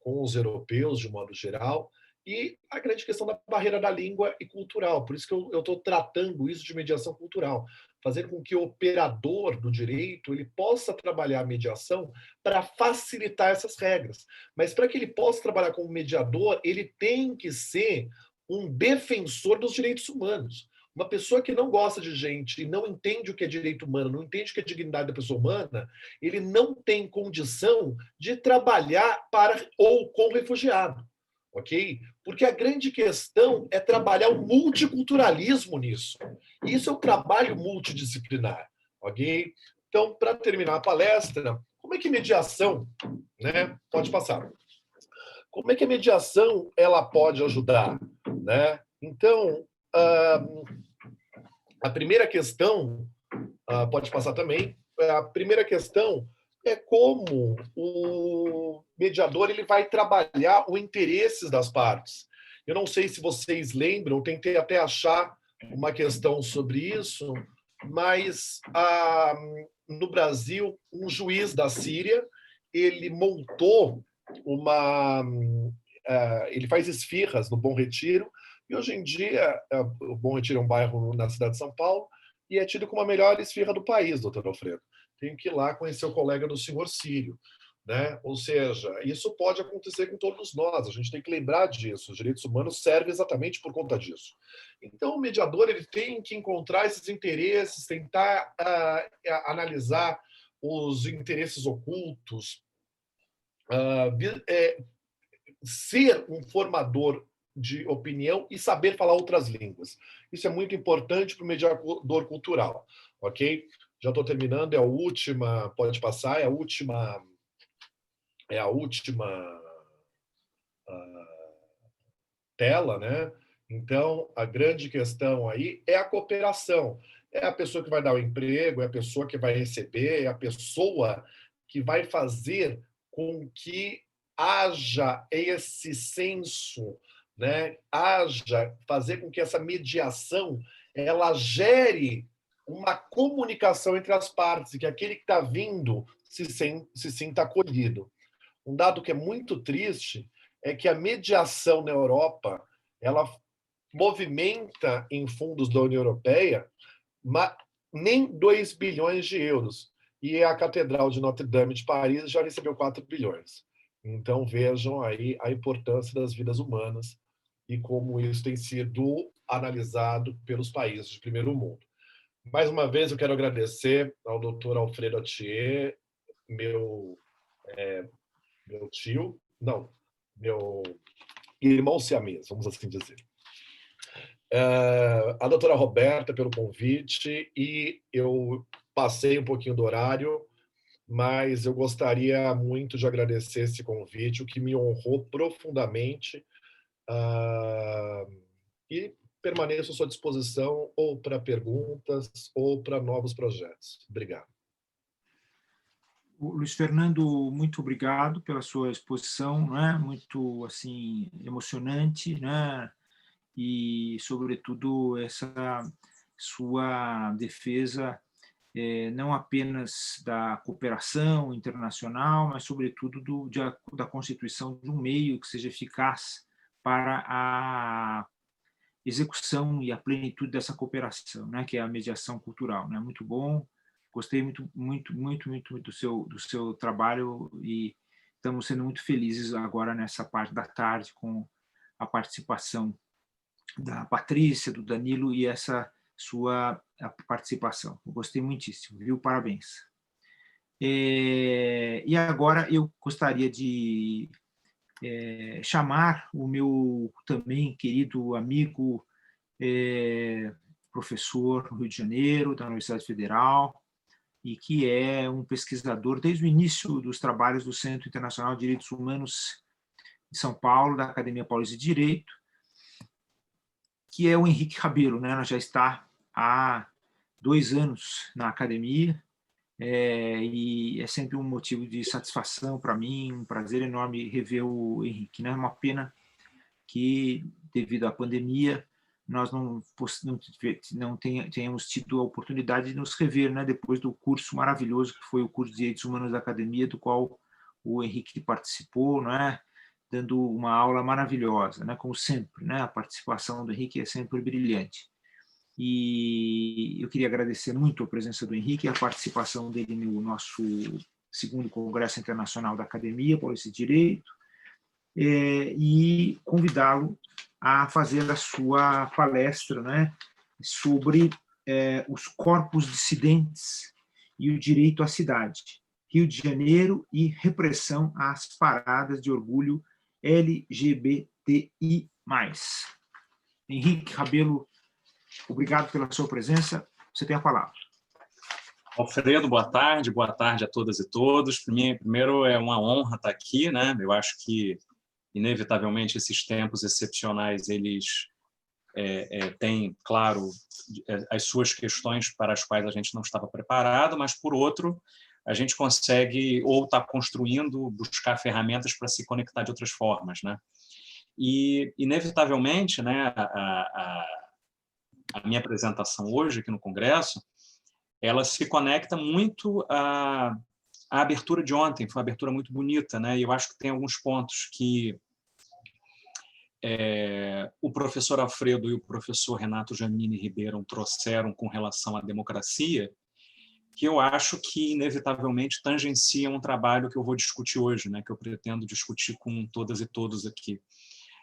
com os europeus, de modo geral, e a grande questão da barreira da língua e cultural. Por isso que eu estou tratando isso de mediação cultural, fazer com que o operador do direito ele possa trabalhar a mediação para facilitar essas regras. Mas para que ele possa trabalhar como mediador, ele tem que ser um defensor dos direitos humanos. Uma pessoa que não gosta de gente e não entende o que é direito humano, não entende o que é dignidade da pessoa humana, ele não tem condição de trabalhar para ou com refugiado. Ok? Porque a grande questão é trabalhar o multiculturalismo nisso. Isso é um trabalho multidisciplinar. Ok? Então, para terminar a palestra, como é que mediação, né? Pode passar. Como é que a mediação ela pode ajudar, né? Então, a primeira questão, pode passar também, a primeira questão é como o mediador ele vai trabalhar os interesses das partes. Eu não sei se vocês lembram, eu tentei até achar uma questão sobre isso, mas no Brasil, um juiz da Síria, ele montou ele faz esfirras no Bom Retiro, e hoje em dia, o Bom Retiro é um bairro na cidade de São Paulo, e é tido como a melhor esfirra do país, doutor Alfredo. Tenho que ir lá conhecer o colega do senhor Sírio, né? Ou seja, isso pode acontecer com todos nós, a gente tem que lembrar disso, os direitos humanos servem exatamente por conta disso. Então, o mediador ele tem que encontrar esses interesses, tentar analisar os interesses ocultos, ser um formador de opinião e saber falar outras línguas. Isso é muito importante para o mediador cultural, ok? Já estou terminando, é a última, pode passar, é a última tela, né? Então, a grande questão aí é a cooperação. É a pessoa que vai dar o emprego, é a pessoa que vai receber, é a pessoa que vai fazer com que haja esse senso, né? Fazer com que essa mediação ela gere uma comunicação entre as partes, e que aquele que está vindo se sinta acolhido. Um dado que é muito triste é que a mediação na Europa ela movimenta em fundos da União Europeia nem 2 bilhões de euros. E a Catedral de Notre Dame de Paris já recebeu 4 bilhões. Então, vejam aí a importância das vidas humanas e como isso tem sido analisado pelos países de primeiro mundo. Mais uma vez, eu quero agradecer ao doutor Alfredo Atier, meu irmão siamês, vamos assim dizer. A doutora Roberta pelo convite, e eu passei um pouquinho do horário, mas eu gostaria muito de agradecer esse convite, o que me honrou profundamente, e permaneço à sua disposição ou para perguntas ou para novos projetos. Obrigado. Luiz Fernando, muito obrigado pela sua exposição, né? Muito assim emocionante, né? E sobretudo essa sua defesa não apenas da cooperação internacional, mas sobretudo da constituição de um meio que seja eficaz para a execução e a plenitude dessa cooperação, né? Que é a mediação cultural, né? Muito bom. Gostei muito do seu trabalho e estamos sendo muito felizes agora nessa parte da tarde com a participação da Patrícia, do Danilo e essa sua participação. Eu gostei muitíssimo, viu? Parabéns. E agora eu gostaria de chamar o meu também querido amigo professor no Rio de Janeiro, da Universidade Federal, e que é um pesquisador desde o início dos trabalhos do Centro Internacional de Direitos Humanos de São Paulo, da Academia Paulista de Direito, que é o Henrique Rabelo, né? Ela já está há 2 anos na academia, e é sempre um motivo de satisfação para mim, um prazer enorme rever o Henrique, né? Uma pena que, devido à pandemia, nós não tenhamos tido a oportunidade de nos rever, né, depois do curso maravilhoso que foi o curso de Direitos Humanos da Academia, do qual o Henrique participou, né, dando uma aula maravilhosa, né, como sempre, né, a participação do Henrique é sempre brilhante. E eu queria agradecer muito a presença do Henrique e a participação dele no nosso 2º Congresso Internacional da Academia Paulista de Direito, e convidá-lo a fazer a sua palestra, né, sobre os corpos dissidentes e o direito à cidade, Rio de Janeiro e repressão às paradas de orgulho LGBTI+. Henrique Rabelo, obrigado pela sua presença. Você tem a palavra. Alfredo, boa tarde a todas e todos. Primeiro, é uma honra estar aqui, né? Eu acho que, inevitavelmente, esses tempos excepcionais, eles têm, claro, as suas questões para as quais a gente não estava preparado, mas, por outro, a gente consegue ou estar construindo, buscar ferramentas para se conectar de outras formas, né? E, inevitavelmente, né, a minha apresentação hoje aqui no Congresso, ela se conecta muito à abertura de ontem, foi uma abertura muito bonita, né? E eu acho que tem alguns pontos que o professor Alfredo e o professor Renato Giannini Ribeiro trouxeram com relação à democracia, que eu acho que, inevitavelmente, tangenciam um trabalho que eu vou discutir hoje, né? Que eu pretendo discutir com todas e todos aqui.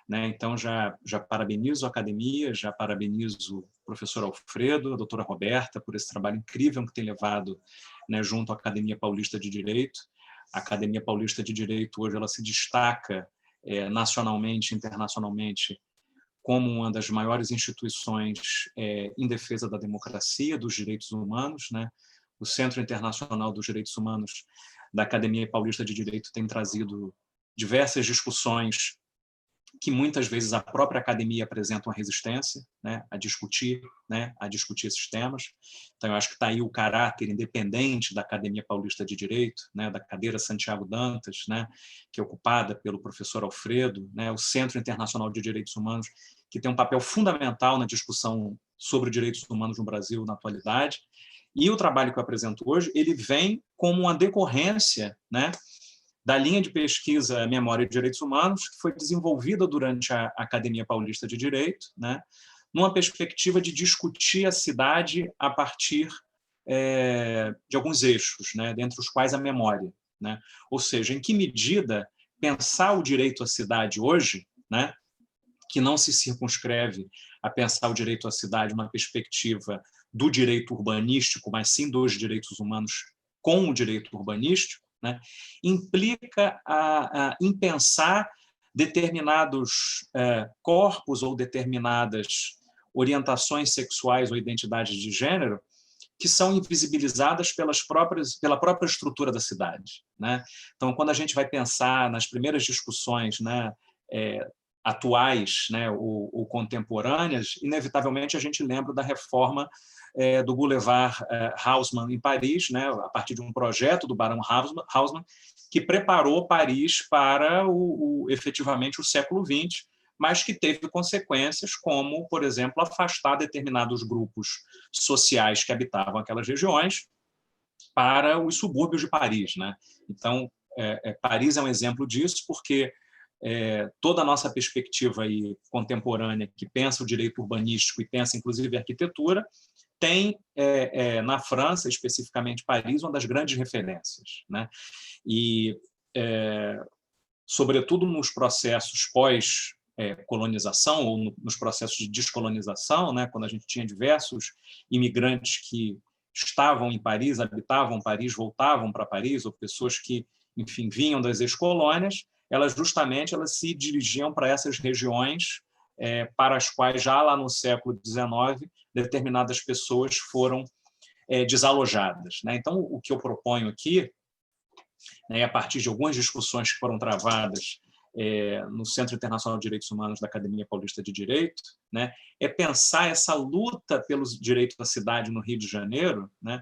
Né? Então, já parabenizo a academia, já parabenizo o professor Alfredo, a doutora Roberta, por esse trabalho incrível que tem levado, né, junto à Academia Paulista de Direito. A Academia Paulista de Direito, hoje, ela se destaca nacionalmente, internacionalmente, como uma das maiores instituições em defesa da democracia, dos direitos humanos, né? O Centro Internacional dos Direitos Humanos da Academia Paulista de Direito tem trazido diversas discussões que muitas vezes a própria academia apresenta uma resistência, né, a discutir esses temas. Então, eu acho que está aí o caráter independente da Academia Paulista de Direito, né, da cadeira Santiago Dantas, né, que é ocupada pelo professor Alfredo, né, o Centro Internacional de Direitos Humanos, que tem um papel fundamental na discussão sobre direitos humanos no Brasil na atualidade. E o trabalho que eu apresento hoje, ele vem como uma decorrência, né, da linha de pesquisa Memória e Direitos Humanos, que foi desenvolvida durante a Academia Paulista de Direito, né, numa perspectiva de discutir a cidade a partir de alguns eixos, né, dentre os quais a memória. Né? Ou seja, em que medida pensar o direito à cidade hoje, né, que não se circunscreve a pensar o direito à cidade numa perspectiva do direito urbanístico, mas sim dos direitos humanos com o direito urbanístico, né, implica em pensar determinados corpos ou determinadas orientações sexuais ou identidades de gênero que são invisibilizadas pela própria estrutura da cidade, né? Então, quando a gente vai pensar nas primeiras discussões, né, atuais, né, ou contemporâneas, inevitavelmente a gente lembra da reforma do Boulevard Haussmann em Paris, né, a partir de um projeto do Barão Haussmann, que preparou Paris para efetivamente o século XX, mas que teve consequências como, por exemplo, afastar determinados grupos sociais que habitavam aquelas regiões para os subúrbios de Paris, né? Então, Paris é um exemplo disso, porque toda a nossa perspectiva aí contemporânea, que pensa o direito urbanístico e pensa, inclusive, a arquitetura, tem, na França, especificamente Paris, uma das grandes referências, né? E, sobretudo nos processos pós-colonização ou nos processos de descolonização, né, quando a gente tinha diversos imigrantes que estavam em Paris, habitavam Paris, voltavam para Paris, ou pessoas que, enfim, vinham das ex-colônias, elas se dirigiam para essas regiões para as quais, já lá no século XIX, determinadas pessoas foram desalojadas, né? Então, o que eu proponho aqui, né, a partir de algumas discussões que foram travadas no Centro Internacional de Direitos Humanos da Academia Paulista de Direito, né, é pensar essa luta pelos direitos da cidade no Rio de Janeiro, né,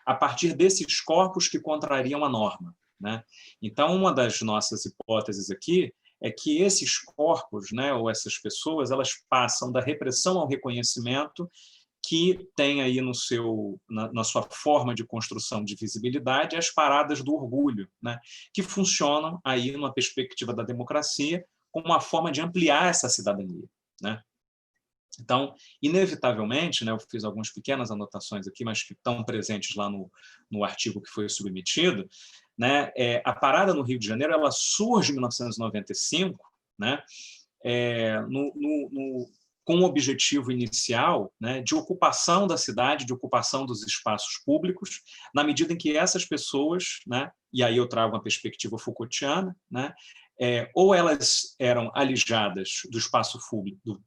a partir desses corpos que contrariam a norma, né? Então, uma das nossas hipóteses aqui é que esses corpos, né, ou essas pessoas, elas passam da repressão ao reconhecimento, que tem aí na sua forma de construção de visibilidade as paradas do orgulho, né, que funcionam aí numa perspectiva da democracia como uma forma de ampliar essa cidadania, né? Então, inevitavelmente, né, eu fiz algumas pequenas anotações aqui, mas que estão presentes lá no artigo que foi submetido, né, a parada no Rio de Janeiro ela surge em 1995, né, com o objetivo inicial, né, de ocupação da cidade, de ocupação dos espaços públicos, na medida em que essas pessoas, né, e aí eu trago uma perspectiva Foucaultiana, né, ou elas eram alijadas do espaço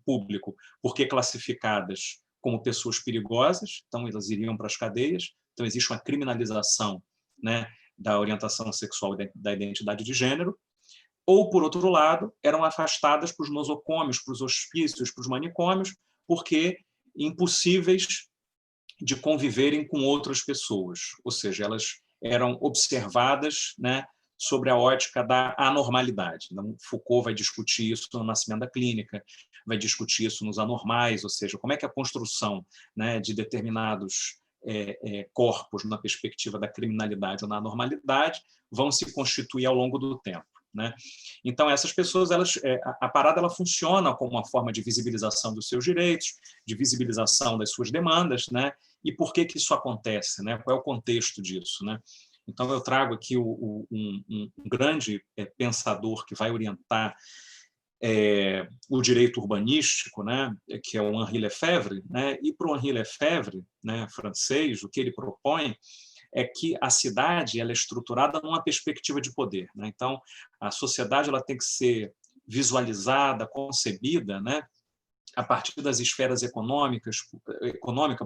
público porque classificadas como pessoas perigosas, então elas iriam para as cadeias, então existe uma criminalização, né, da orientação sexual e da identidade de gênero, ou, por outro lado, eram afastadas para os nosocômios, para os hospícios, para os manicômios, porque impossíveis de conviverem com outras pessoas, ou seja, elas eram observadas, né, sobre a ótica da anormalidade. Então, Foucault vai discutir isso no Nascimento da Clínica, vai discutir isso nos Anormais, ou seja, como é que a construção, né, de determinados corpos na perspectiva da criminalidade ou na anormalidade vão se constituir ao longo do tempo, né? Então, essas pessoas, a parada ela funciona como uma forma de visibilização dos seus direitos, de visibilização das suas demandas, né? E por que isso acontece, né? Qual é o contexto disso, né? Então, eu trago aqui um grande pensador que vai orientar o direito urbanístico, né, que é o Henri Lefebvre, né, e para o Henri Lefebvre, né, francês, o que ele propõe é que a cidade ela é estruturada numa perspectiva de poder, né? Então, a sociedade ela tem que ser visualizada, concebida, né, a partir das esferas econômica,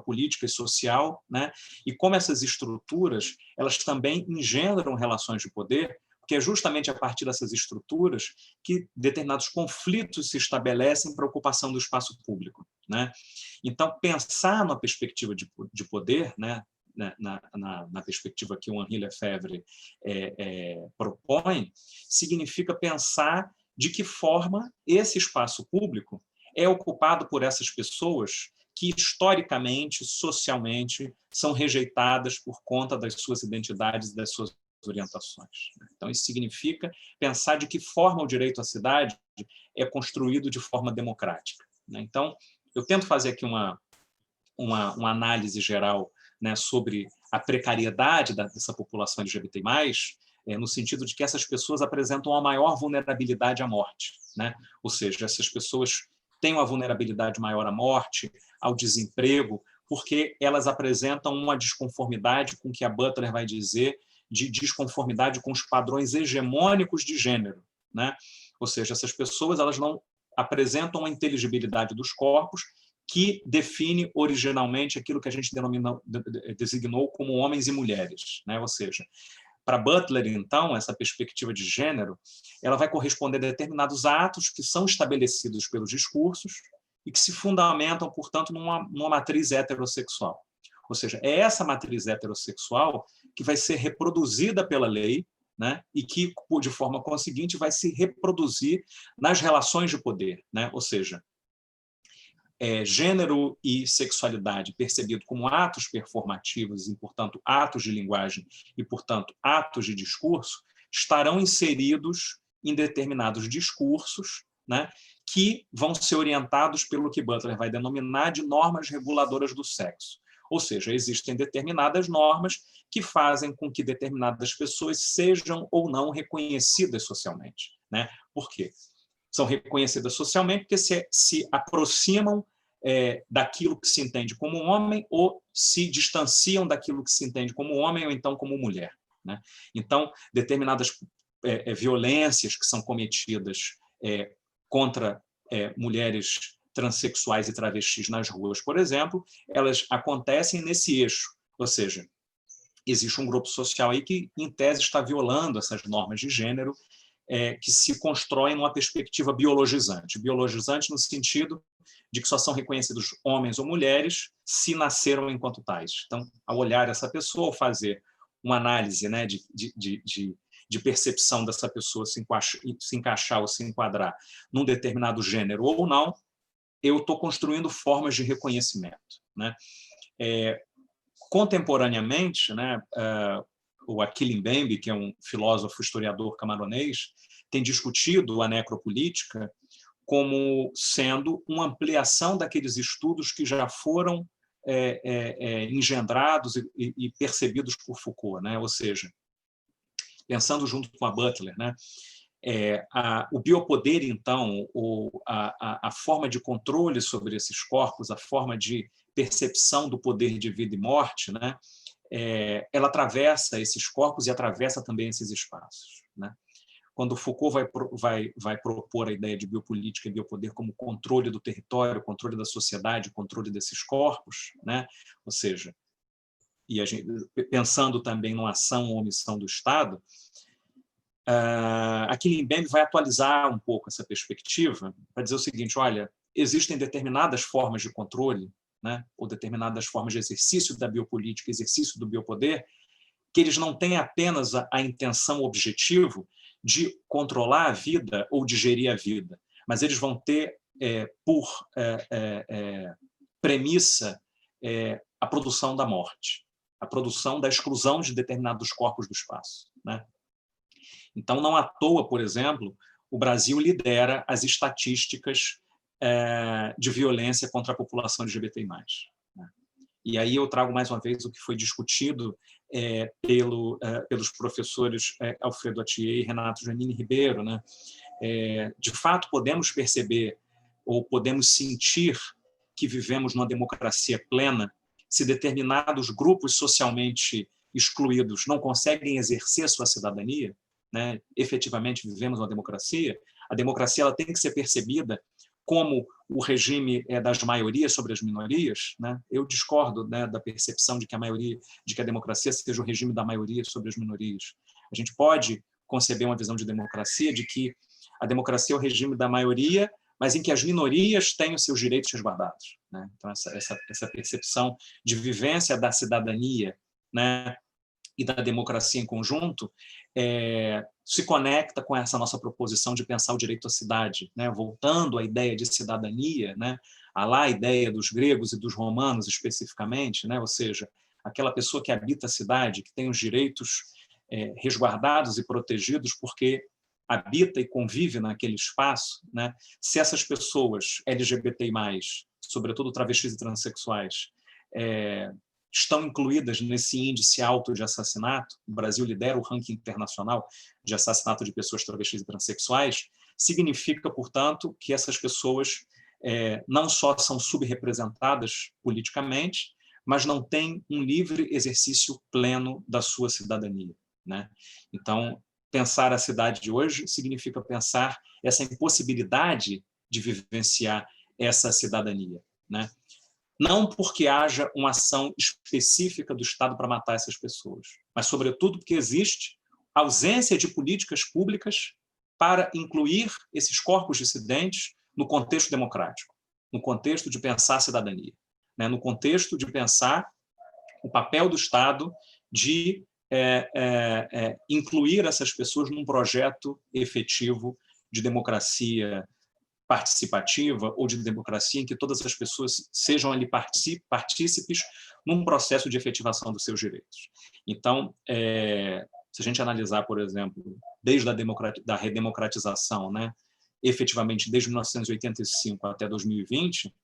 política e social, né? E como essas estruturas elas também engendram relações de poder, porque é justamente a partir dessas estruturas que determinados conflitos se estabelecem para a ocupação do espaço público, né? Então, pensar na perspectiva de poder, né, na perspectiva que o Henri Lefebvre propõe, significa pensar de que forma esse espaço público é ocupado por essas pessoas que, historicamente, socialmente, são rejeitadas por conta das suas identidades e das suas orientações. Então, isso significa pensar de que forma o direito à cidade é construído de forma democrática. Então, eu tento fazer aqui uma análise geral, né, sobre a precariedade dessa população LGBT+, no sentido de que essas pessoas apresentam a maior vulnerabilidade à morte, né? Ou seja, essas pessoas têm uma vulnerabilidade maior à morte, ao desemprego, porque elas apresentam uma desconformidade com o que a Butler vai dizer de desconformidade com os padrões hegemônicos de gênero, né? Ou seja, essas pessoas elas não apresentam a inteligibilidade dos corpos que define originalmente aquilo que a gente designou como homens e mulheres, né? Ou seja, para Butler, então, essa perspectiva de gênero, ela vai corresponder a determinados atos que são estabelecidos pelos discursos e que se fundamentam, portanto, numa matriz heterossexual. Ou seja, é essa matriz heterossexual que vai ser reproduzida pela lei, né? E que, de forma conseguinte, vai se reproduzir nas relações de poder, né? Ou seja, gênero e sexualidade percebido como atos performativos e, portanto, atos de linguagem e, portanto, atos de discurso, estarão inseridos em determinados discursos, né, que vão ser orientados pelo que Butler vai denominar de normas reguladoras do sexo. Ou seja, existem determinadas normas que fazem com que determinadas pessoas sejam ou não reconhecidas socialmente, né? Por quê? São reconhecidas socialmente porque se aproximam daquilo que se entende como homem ou se distanciam daquilo que se entende como homem ou então como mulher, né? Então, determinadas violências que são cometidas contra mulheres transexuais e travestis nas ruas, por exemplo, elas acontecem nesse eixo, ou seja, existe um grupo social aí que, em tese, está violando essas normas de gênero, que se constroem numa perspectiva biologizante. Biologizante no sentido de que só são reconhecidos homens ou mulheres se nasceram enquanto tais. Então, ao olhar essa pessoa, ao fazer uma análise, né, de percepção dessa pessoa se encaixar ou se enquadrar num determinado gênero ou não, eu estou construindo formas de reconhecimento, né? Contemporaneamente, né, o Achille Mbembe, que é um filósofo historiador camaronês, tem discutido a necropolítica como sendo uma ampliação daqueles estudos que já foram engendrados e percebidos por Foucault, né? Ou seja, pensando junto com a Butler, né? O biopoder, então, a forma de controle sobre esses corpos, a forma de percepção do poder de vida e morte, né? Ela atravessa esses corpos e atravessa também esses espaços, né? Quando Foucault vai propor a ideia de biopolítica e biopoder como controle do território, controle da sociedade, controle desses corpos, né? Ou seja, e a gente, pensando também numa ação ou omissão do Estado, Achille Mbembe vai atualizar um pouco essa perspectiva para dizer o seguinte: olha, existem determinadas formas de controle, né, ou determinadas formas de exercício da biopolítica, exercício do biopoder, que eles não têm apenas a intenção, o objetivo de controlar a vida ou de gerir a vida, mas eles vão ter por premissa a produção da morte, a produção da exclusão de determinados corpos do espaço, né? Então, não à toa, por exemplo, o Brasil lidera as estatísticas de violência contra a população LGBT+. Né? E aí eu trago mais uma vez o que foi discutido pelos professores Alfredo Atier e Renato Giannini Ribeiro, né? De fato, podemos perceber ou podemos sentir que vivemos numa democracia plena se determinados grupos socialmente excluídos não conseguem exercer sua cidadania, né? Efetivamente vivemos uma democracia. A democracia ela tem que ser percebida como o regime das maiorias sobre as minorias, né? Eu discordo, né, da percepção de que a democracia seja o regime da maioria sobre as minorias. A gente pode conceber uma visão de democracia de que a democracia é o regime da maioria, mas em que as minorias têm os seus direitos resguardados, né? Então essa percepção de vivência da cidadania, né, e da democracia em conjunto, se conecta com essa nossa proposição de pensar o direito à cidade, né? Voltando à ideia de cidadania, né? A ideia dos gregos e dos romanos especificamente, né? Ou seja, aquela pessoa que habita a cidade, que tem os direitos resguardados e protegidos porque habita e convive naquele espaço, né? Se essas pessoas LGBTI+, sobretudo travestis e transexuais, estão incluídas nesse índice alto de assassinato, o Brasil lidera o ranking internacional de assassinato de pessoas travestis e transexuais, significa, portanto, que essas pessoas não só são subrepresentadas politicamente, mas não têm um livre exercício pleno da sua cidadania, né? Então, pensar a cidade de hoje significa pensar essa impossibilidade de vivenciar essa cidadania, né? não porque haja uma ação específica do Estado para matar essas pessoas, mas, sobretudo, porque existe ausência de políticas públicas para incluir esses corpos dissidentes no contexto democrático, no contexto de pensar a cidadania, né? No contexto de pensar o papel do Estado de incluir essas pessoas num projeto efetivo de democracia participativa ou de democracia em que todas as pessoas sejam ali partícipes num processo de efetivação dos seus direitos. Então, se a gente analisar, por exemplo, desde a redemocratização, né, efetivamente desde 1985 até 2020,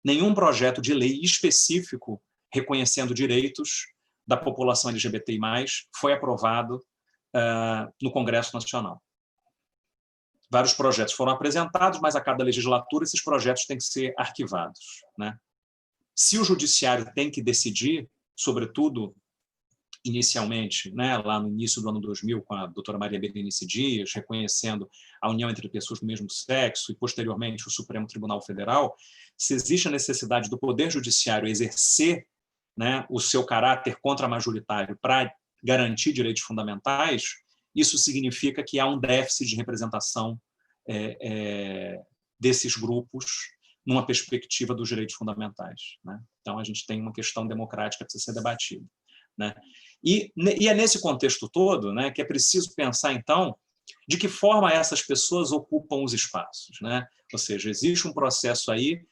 nenhum projeto de lei específico reconhecendo direitos da população LGBTI+, foi aprovado no Congresso Nacional. Vários projetos foram apresentados, mas a cada legislatura esses projetos têm que ser arquivados, né? Se o judiciário tem que decidir, sobretudo inicialmente, né, lá no início do ano 2000, com a doutora Maria Berenice Dias, reconhecendo a união entre pessoas do mesmo sexo, e posteriormente o Supremo Tribunal Federal, se existe a necessidade do Poder Judiciário exercer, né, o seu caráter contramajoritário para garantir direitos fundamentais, isso significa que há um déficit de representação desses grupos numa perspectiva dos direitos fundamentais, né? Então, a gente tem uma questão democrática que precisa ser debatida, né? E é nesse contexto todo, né, que é preciso pensar, então, de que forma essas pessoas ocupam os espaços, né? Ou seja, existe um processo aí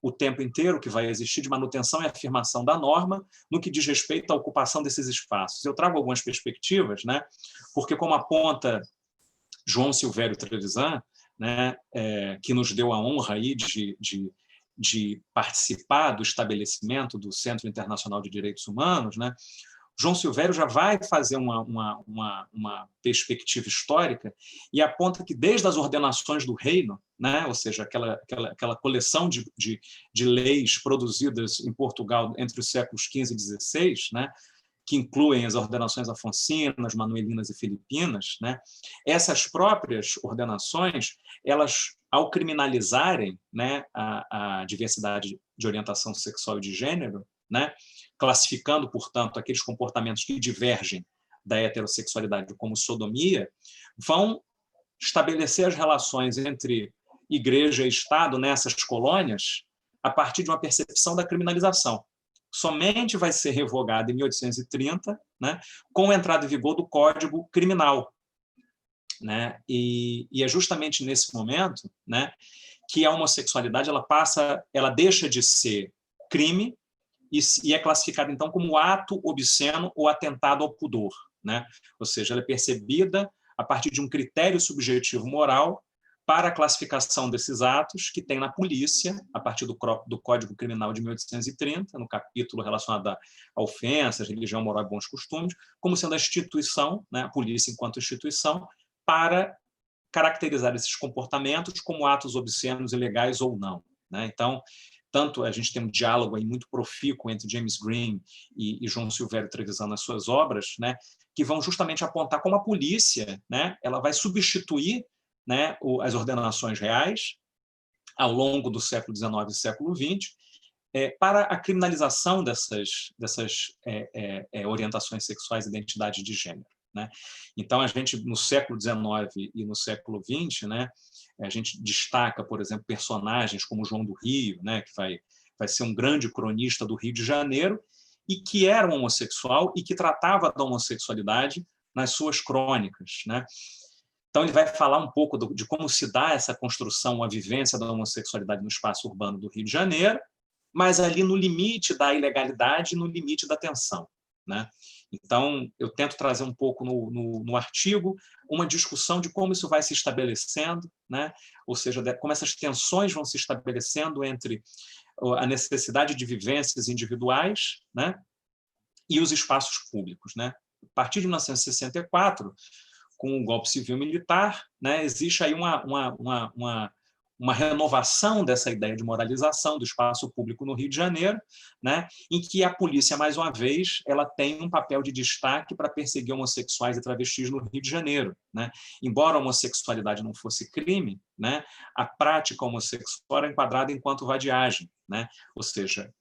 o tempo inteiro que vai existir de manutenção e afirmação da norma no que diz respeito à ocupação desses espaços. Eu trago algumas perspectivas, né? Porque, como aponta João Silvério Trevisan, né, que nos deu a honra aí de participar do estabelecimento do Centro Internacional de Direitos Humanos, né, João Silvério já vai fazer uma perspectiva histórica e aponta que desde as ordenações do reino, né, ou seja, aquela coleção de leis produzidas em Portugal entre os séculos XV e XVI, né, que incluem as ordenações afoncinas, manuelinas e filipinas, né, essas próprias ordenações, elas, ao criminalizarem, né, a diversidade de orientação sexual e de gênero, né, classificando, portanto, aqueles comportamentos que divergem da heterossexualidade como sodomia, vão estabelecer as relações entre igreja e Estado nessas colônias a partir de uma percepção da criminalização. Somente vai ser revogada em 1830, né, com a entrada em vigor do Código Criminal, né, e é justamente nesse momento, né, que a homossexualidade ela deixa de ser crime e é classificada, então, como ato obsceno ou atentado ao pudor, né? Ou seja, ela é percebida a partir de um critério subjetivo moral para a classificação desses atos que tem na polícia, a partir do Código Criminal de 1830, no capítulo relacionado a ofensas, religião, moral e bons costumes, como sendo a instituição, né, a polícia enquanto instituição, para caracterizar esses comportamentos como atos obscenos, ilegais ou não, né? Então, tanto a gente tem um diálogo aí muito profícuo entre James Green e João Silvério Trevisan nas suas obras, né, que vão justamente apontar como a polícia, né, ela vai substituir, né, as ordenações reais ao longo do século XIX e século XX para a criminalização dessas orientações sexuais e identidades de gênero, né? Então, a gente, no século XIX e no século XX, né, a gente destaca, por exemplo, personagens como João do Rio, né, que vai ser um grande cronista do Rio de Janeiro, e que era um homossexual e que tratava da homossexualidade nas suas crônicas, né? Então, ele vai falar um pouco de como se dá essa construção, a vivência da homossexualidade no espaço urbano do Rio de Janeiro, mas ali no limite da ilegalidade e no limite da tensão, né? Então, eu tento trazer um pouco no artigo uma discussão de como isso vai se estabelecendo, né? Ou seja, como essas tensões vão se estabelecendo entre a necessidade de vivências individuais, né, e os espaços públicos, né? A partir de 1964, com o golpe civil-militar, né, existe aí uma renovação dessa ideia de moralização do espaço público no Rio de Janeiro, né, em que a polícia, mais uma vez, ela tem um papel de destaque para perseguir homossexuais e travestis no Rio de Janeiro, né? Embora a homossexualidade não fosse crime, né, a prática homossexual era enquadrada enquanto vadiagem, né? Ou seja,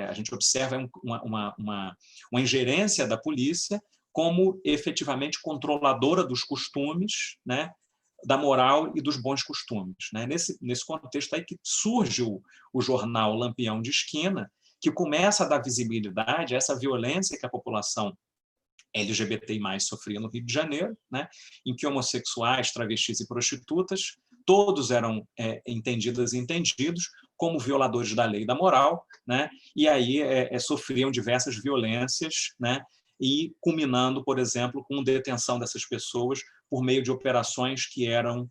a gente observa uma ingerência da polícia como efetivamente controladora dos costumes, né? Da moral e dos bons costumes, né? Nesse contexto aí que surge o jornal Lampião de Esquina, que começa a dar visibilidade a essa violência que a população LGBTI+, sofria no Rio de Janeiro, né? Em que homossexuais, travestis e prostitutas, todos eram entendidas e entendidos como violadores da lei e da moral, né? E aí sofriam diversas violências, né? E culminando, por exemplo, com detenção dessas pessoas por meio de operações que eram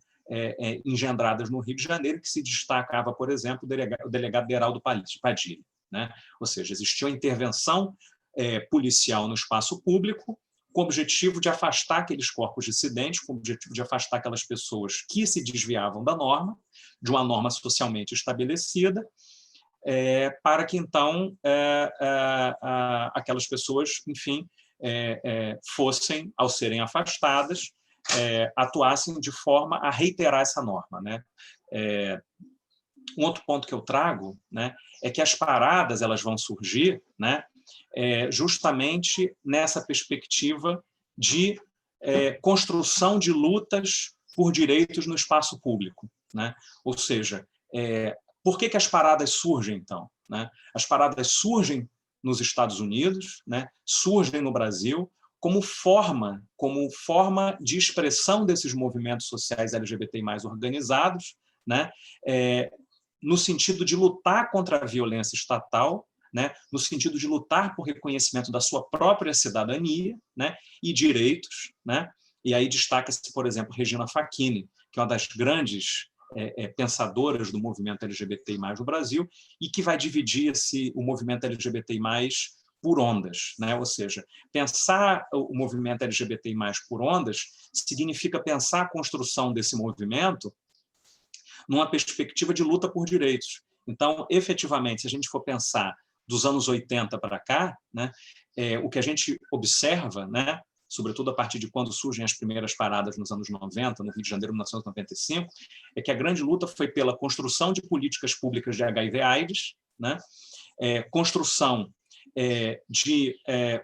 engendradas no Rio de Janeiro, que se destacava, por exemplo, o delegado Beraldo Padilha, né? Ou seja, existia uma intervenção policial no espaço público com o objetivo de afastar aqueles corpos dissidentes, com o objetivo de afastar aquelas pessoas que se desviavam da norma, de uma norma socialmente estabelecida, para que, então, aquelas pessoas, enfim, fossem, ao serem afastadas, atuassem de forma a reiterar essa norma, né? Um outro ponto que eu trago, né, é que as paradas elas vão surgir, né, justamente nessa perspectiva de construção de lutas por direitos no espaço público, né? Ou seja, por que as paradas surgem, então, né? As paradas surgem nos Estados Unidos, né? Surgem no Brasil, como forma de expressão desses movimentos sociais LGBTI+ organizados, né? No sentido de lutar contra a violência estatal, né? No sentido de lutar por reconhecimento da sua própria cidadania, né? E direitos, né? E aí destaca-se, por exemplo, Regina Facchini, que é uma das grandes pensadoras do movimento LGBTI+ no Brasil, e que vai dividir o movimento LGBTI+ por ondas, né? Ou seja, pensar o movimento LGBTI+ por ondas significa pensar a construção desse movimento numa perspectiva de luta por direitos. Então, efetivamente, se a gente for pensar dos anos 80 para cá, né, o que a gente observa, né, sobretudo a partir de quando surgem as primeiras paradas nos anos 90, no Rio de Janeiro, 1995, é que a grande luta foi pela construção de políticas públicas de HIV/AIDS, né, construção de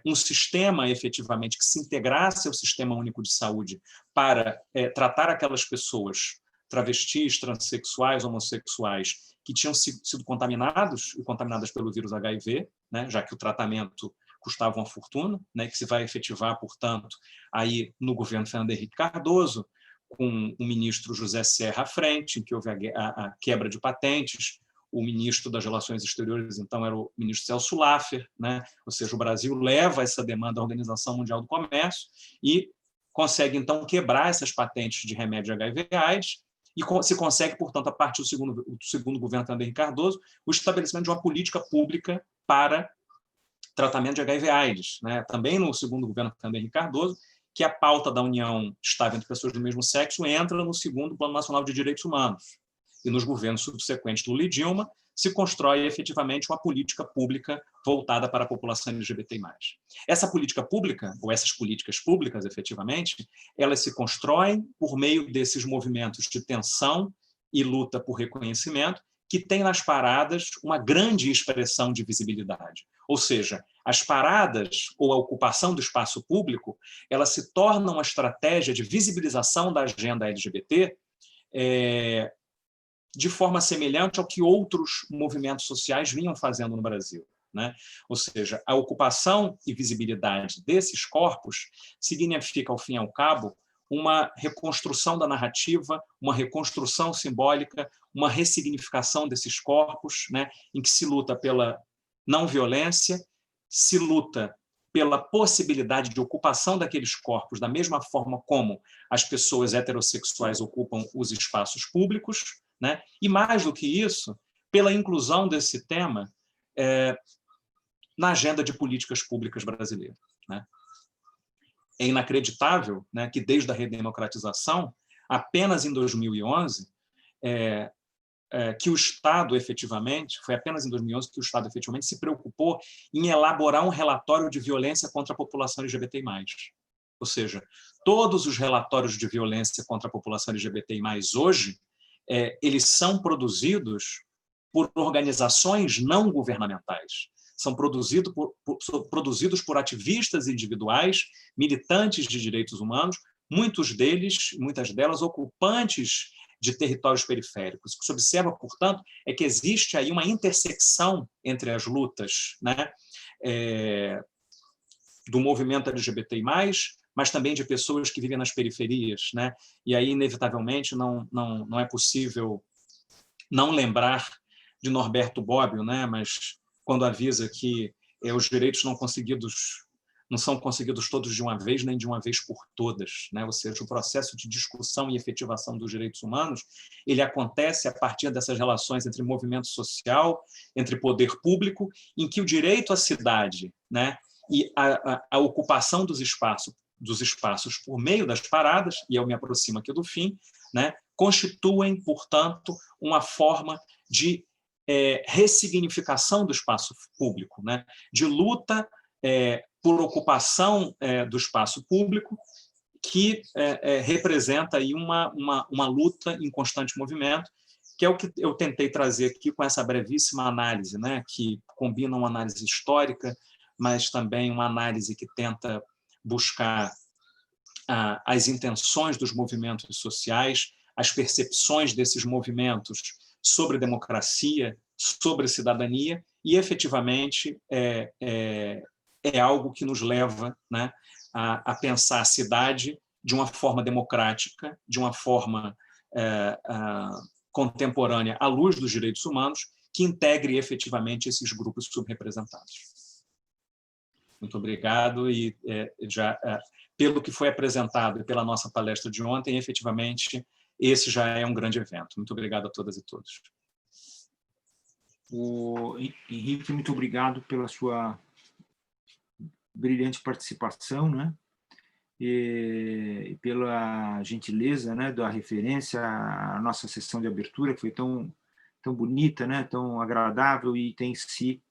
um sistema, efetivamente, que se integrasse ao Sistema Único de Saúde para tratar aquelas pessoas travestis, transexuais, homossexuais, que tinham sido contaminados e contaminadas pelo vírus HIV, né, já que o tratamento custava uma fortuna, né, que se vai efetivar, portanto, aí no governo Fernando Henrique Cardoso, com o ministro José Serra à frente, em que houve a quebra de patentes. O ministro das Relações Exteriores, então, era o ministro Celso Laffer, né? Ou seja, o Brasil leva essa demanda à Organização Mundial do Comércio e consegue, então, quebrar essas patentes de remédio HIV/AIDS e se consegue, portanto, a partir do segundo governo Fernando Henrique Cardoso, o estabelecimento de uma política pública para tratamento de HIV/AIDS, né? Também no segundo governo Fernando Henrique Cardoso, que a pauta da união estável entre pessoas do mesmo sexo entra no segundo Plano Nacional de Direitos Humanos. E nos governos subsequentes Lula e Dilma se constrói efetivamente uma política pública voltada para a população LGBTI+. Essa política pública, ou essas políticas públicas, efetivamente, elas se constroem por meio desses movimentos de tensão e luta por reconhecimento, que tem nas paradas uma grande expressão de visibilidade. Ou seja, as paradas ou a ocupação do espaço público, ela se torna uma estratégia de visibilização da agenda LGBT de forma semelhante ao que outros movimentos sociais vinham fazendo no Brasil, né? Ou seja, a ocupação e visibilidade desses corpos significa, ao fim e ao cabo, uma reconstrução da narrativa, uma reconstrução simbólica, uma ressignificação desses corpos, né, em que se luta pela não violência, se luta pela possibilidade de ocupação daqueles corpos da mesma forma como as pessoas heterossexuais ocupam os espaços públicos, né? E, mais do que isso, pela inclusão desse tema na agenda de políticas públicas brasileiras, né? É inacreditável, né, que, desde a redemocratização, apenas em 2011, que o Estado, efetivamente, foi apenas em 2011 que o Estado, efetivamente, se preocupou em elaborar um relatório de violência contra a população LGBTI+. Ou seja, todos os relatórios de violência contra a população LGBTI+, hoje, eles são produzidos por organizações não governamentais. São produzidos por ativistas individuais, militantes de direitos humanos, muitas delas ocupantes de territórios periféricos. O que se observa, portanto, é que existe aí uma intersecção entre as lutas, né, do movimento LGBTI+, mas também de pessoas que vivem nas periferias, né? E aí, inevitavelmente, não é possível não lembrar de Norberto Bobbio, né? Mas quando avisa que os direitos não são conseguidos todos de uma vez, nem de uma vez por todas, né? Ou seja, o processo de discussão e efetivação dos direitos humanos, ele acontece a partir dessas relações entre movimento social, entre poder público, em que o direito à cidade, né, e a ocupação dos espaços por meio das paradas, e eu me aproximo aqui do fim, né, constituem, portanto, uma forma de ressignificação do espaço público, né, de luta por ocupação do espaço público, que representa aí uma luta em constante movimento, que é o que eu tentei trazer aqui com essa brevíssima análise, né, que combina uma análise histórica, mas também uma análise que tenta buscar as intenções dos movimentos sociais, as percepções desses movimentos sobre democracia, sobre cidadania, e efetivamente é algo que nos leva, né, a pensar a cidade de uma forma democrática, de uma forma contemporânea à luz dos direitos humanos, que integre efetivamente esses grupos subrepresentados. Muito obrigado, e pelo que foi apresentado e pela nossa palestra de ontem, efetivamente, esse já é um grande evento. Muito obrigado a todas e todos. Henrique, muito obrigado pela sua brilhante participação, né? E pela gentileza, né, da referência à nossa sessão de abertura, que foi tão bonita, né, tão agradável, e tem se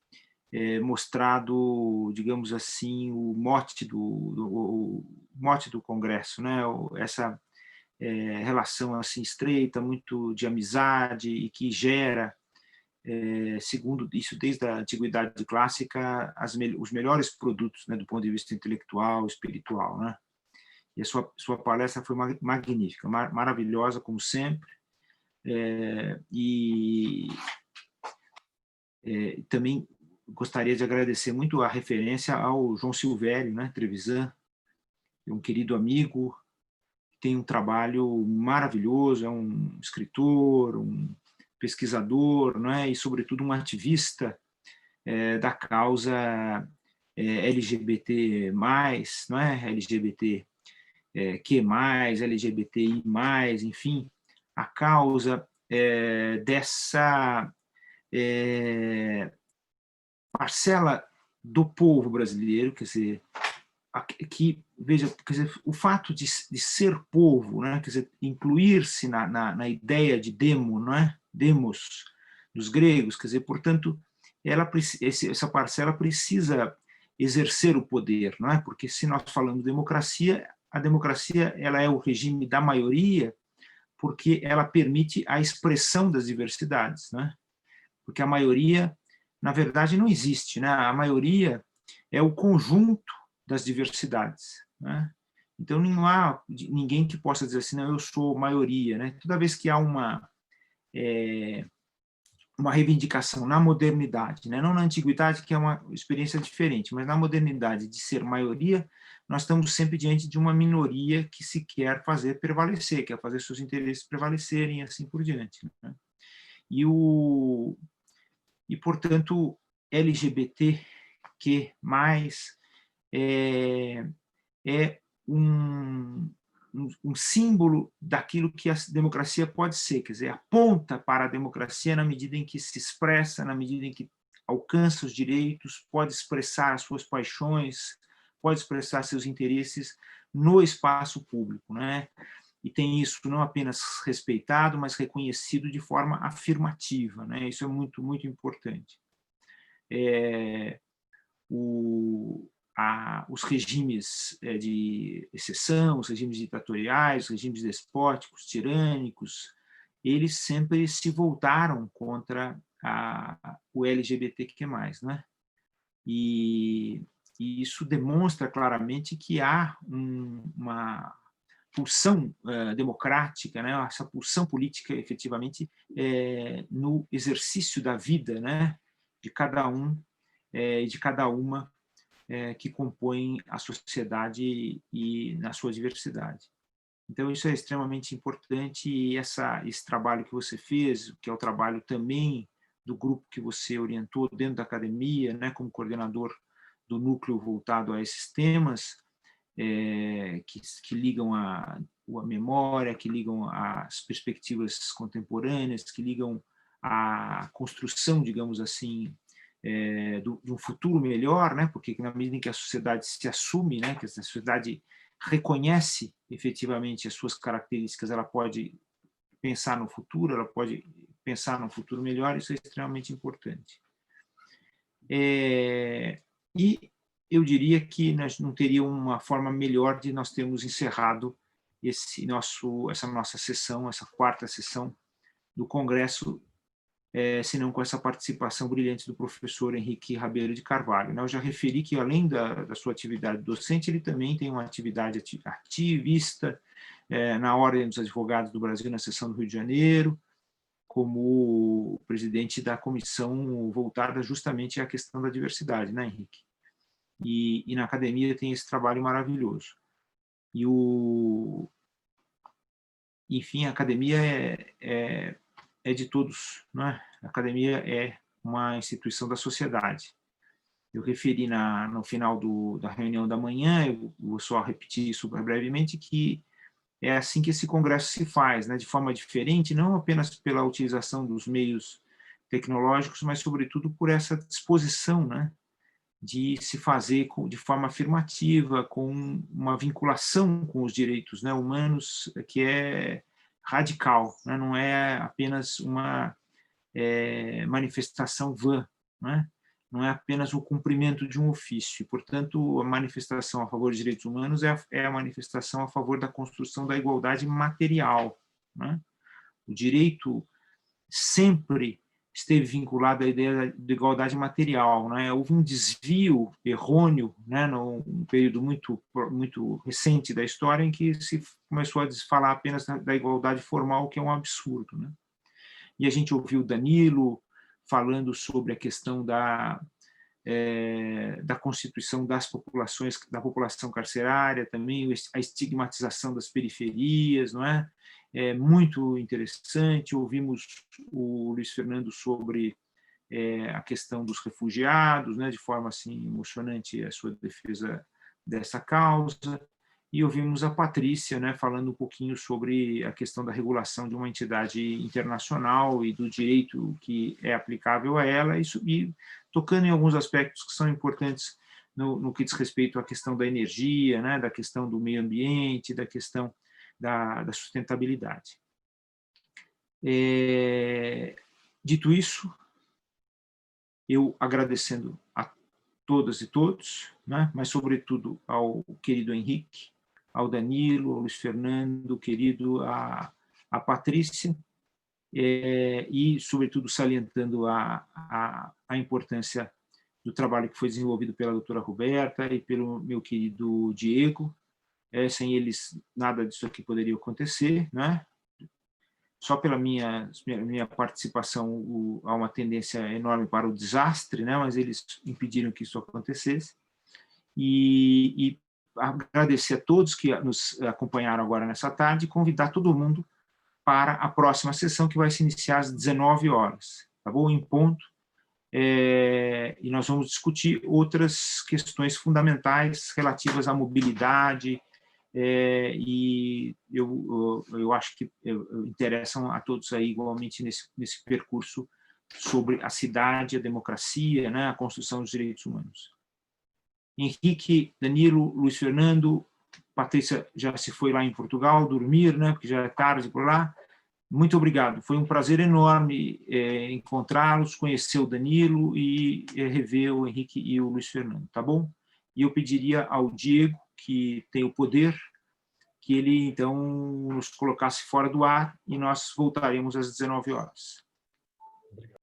mostrado, digamos assim, o mote do Congresso, né? Essa relação assim estreita, muito de amizade, e que gera, segundo isso, desde a antiguidade clássica, os melhores produtos, né, do ponto de vista intelectual, espiritual, né? E a sua palestra foi magnífica, maravilhosa, como sempre, e também gostaria de agradecer muito a referência ao João Silvério, né, Trevisan, um querido amigo, tem um trabalho maravilhoso, é um escritor, um pesquisador, né, e, sobretudo, um ativista da causa LGBT+, não é? LGBT LGBTI+, enfim, a causa dessa parcela do povo brasileiro, quer dizer, veja, quer dizer, o fato de ser povo, né, quer dizer, incluir-se na ideia de demo, não é? Demos dos gregos, quer dizer, portanto, essa parcela precisa exercer o poder, não é? Porque se nós falamos democracia, a democracia ela é o regime da maioria, porque ela permite a expressão das diversidades, né? Porque a maioria, na verdade, não existe, né? A maioria é o conjunto das diversidades, né? Então não há ninguém que possa dizer assim, não, eu sou maioria, né? Toda vez que há uma reivindicação na modernidade, né? Não na antiguidade, que é uma experiência diferente, mas na modernidade de ser maioria, nós estamos sempre diante de uma minoria que se quer fazer prevalecer, quer fazer seus interesses prevalecerem, e assim por diante, né? E, portanto, LGBTQ+, é um símbolo daquilo que a democracia pode ser, quer dizer, aponta para a democracia na medida em que se expressa, na medida em que alcança os direitos, pode expressar as suas paixões, pode expressar seus interesses no espaço público, né? E tem isso não apenas respeitado, mas reconhecido de forma afirmativa, né? Isso é muito, muito importante. Os regimes de exceção, os regimes ditatoriais, os regimes despóticos, tirânicos, eles sempre se voltaram contra o LGBTQ+, né? E isso demonstra claramente que há uma pulsão democrática, né? Essa pulsão política, efetivamente, no exercício da vida, né? De cada um e de cada uma que compõem a sociedade e na sua diversidade. Então, isso é extremamente importante e esse trabalho que você fez, que é o trabalho também do grupo que você orientou dentro da academia, né, como coordenador do núcleo voltado a esses temas, que ligam a memória, que ligam às perspectivas contemporâneas, que ligam à construção, digamos assim, de um futuro melhor, né? Porque na medida em que a sociedade se assume, né, que a sociedade reconhece efetivamente as suas características, ela pode pensar no futuro, ela pode pensar num futuro melhor, isso é extremamente importante. E eu diria que nós não teria uma forma melhor de nós termos encerrado essa nossa sessão, essa quarta sessão do Congresso, senão com essa participação brilhante do professor Henrique Rabelo de Carvalho. Eu já referi que, além da sua atividade docente, ele também tem uma atividade ativista na Ordem dos Advogados do Brasil, na seção do Rio de Janeiro, como presidente da comissão voltada justamente à questão da diversidade, né, Henrique? E na academia tem esse trabalho maravilhoso. Enfim, a academia é de todos, né? A academia é uma instituição da sociedade. Eu referi no final da reunião da manhã, eu vou só repetir isso brevemente, que é assim que esse congresso se faz, né? De forma diferente, não apenas pela utilização dos meios tecnológicos, mas, sobretudo, por essa disposição, né? De se fazer de forma afirmativa, com uma vinculação com os direitos, né, humanos, que é radical, né? Não é apenas uma manifestação vã, né? Não é apenas o cumprimento de um ofício. Portanto, a manifestação a favor dos direitos humanos é a manifestação a favor da construção da igualdade material, né? O direito sempre esteve vinculado à ideia de igualdade material, né? Houve um desvio errôneo, né, num período muito recente da história, em que se começou a falar apenas da igualdade formal, que é um absurdo, né? E a gente ouviu Danilo falando sobre a questão da constituição da população carcerária, também a estigmatização das periferias, não é? É muito interessante. Ouvimos o Luiz Fernando sobre a questão dos refugiados, né, de forma assim emocionante a sua defesa dessa causa, e ouvimos a Patrícia, né, falando um pouquinho sobre a questão da regulação de uma entidade internacional e do direito que é aplicável a ela, e tocando em alguns aspectos que são importantes no que diz respeito à questão da energia, né, da questão do meio ambiente, da questão da sustentabilidade. Dito isso, eu agradecendo a todas e todos, né, mas sobretudo ao querido Henrique, ao Danilo, ao Luiz Fernando, querido, a Patrícia, e sobretudo salientando a importância do trabalho que foi desenvolvido pela doutora Roberta e pelo meu querido Diego. Sem eles, nada disso aqui poderia acontecer, né? Só pela minha participação há uma tendência enorme para o desastre, né? Mas eles impediram que isso acontecesse. E agradecer a todos que nos acompanharam agora nessa tarde e convidar todo mundo para a próxima sessão, que vai se iniciar às 19 horas, tá bom? Em ponto. E nós vamos discutir outras questões fundamentais relativas à mobilidade, e eu acho que interessam a todos aí igualmente nesse percurso sobre a cidade, a democracia, né, a construção dos direitos humanos. Henrique, Danilo, Luiz Fernando, Patrícia já se foi lá em Portugal dormir, né, porque já é tarde por lá. Muito obrigado, foi um prazer enorme encontrá-los, conhecer o Danilo e rever o Henrique e o Luiz Fernando, tá bom? E eu pediria ao Diego, que tem o poder, que ele, então, nos colocasse fora do ar e nós voltaremos às 19 horas.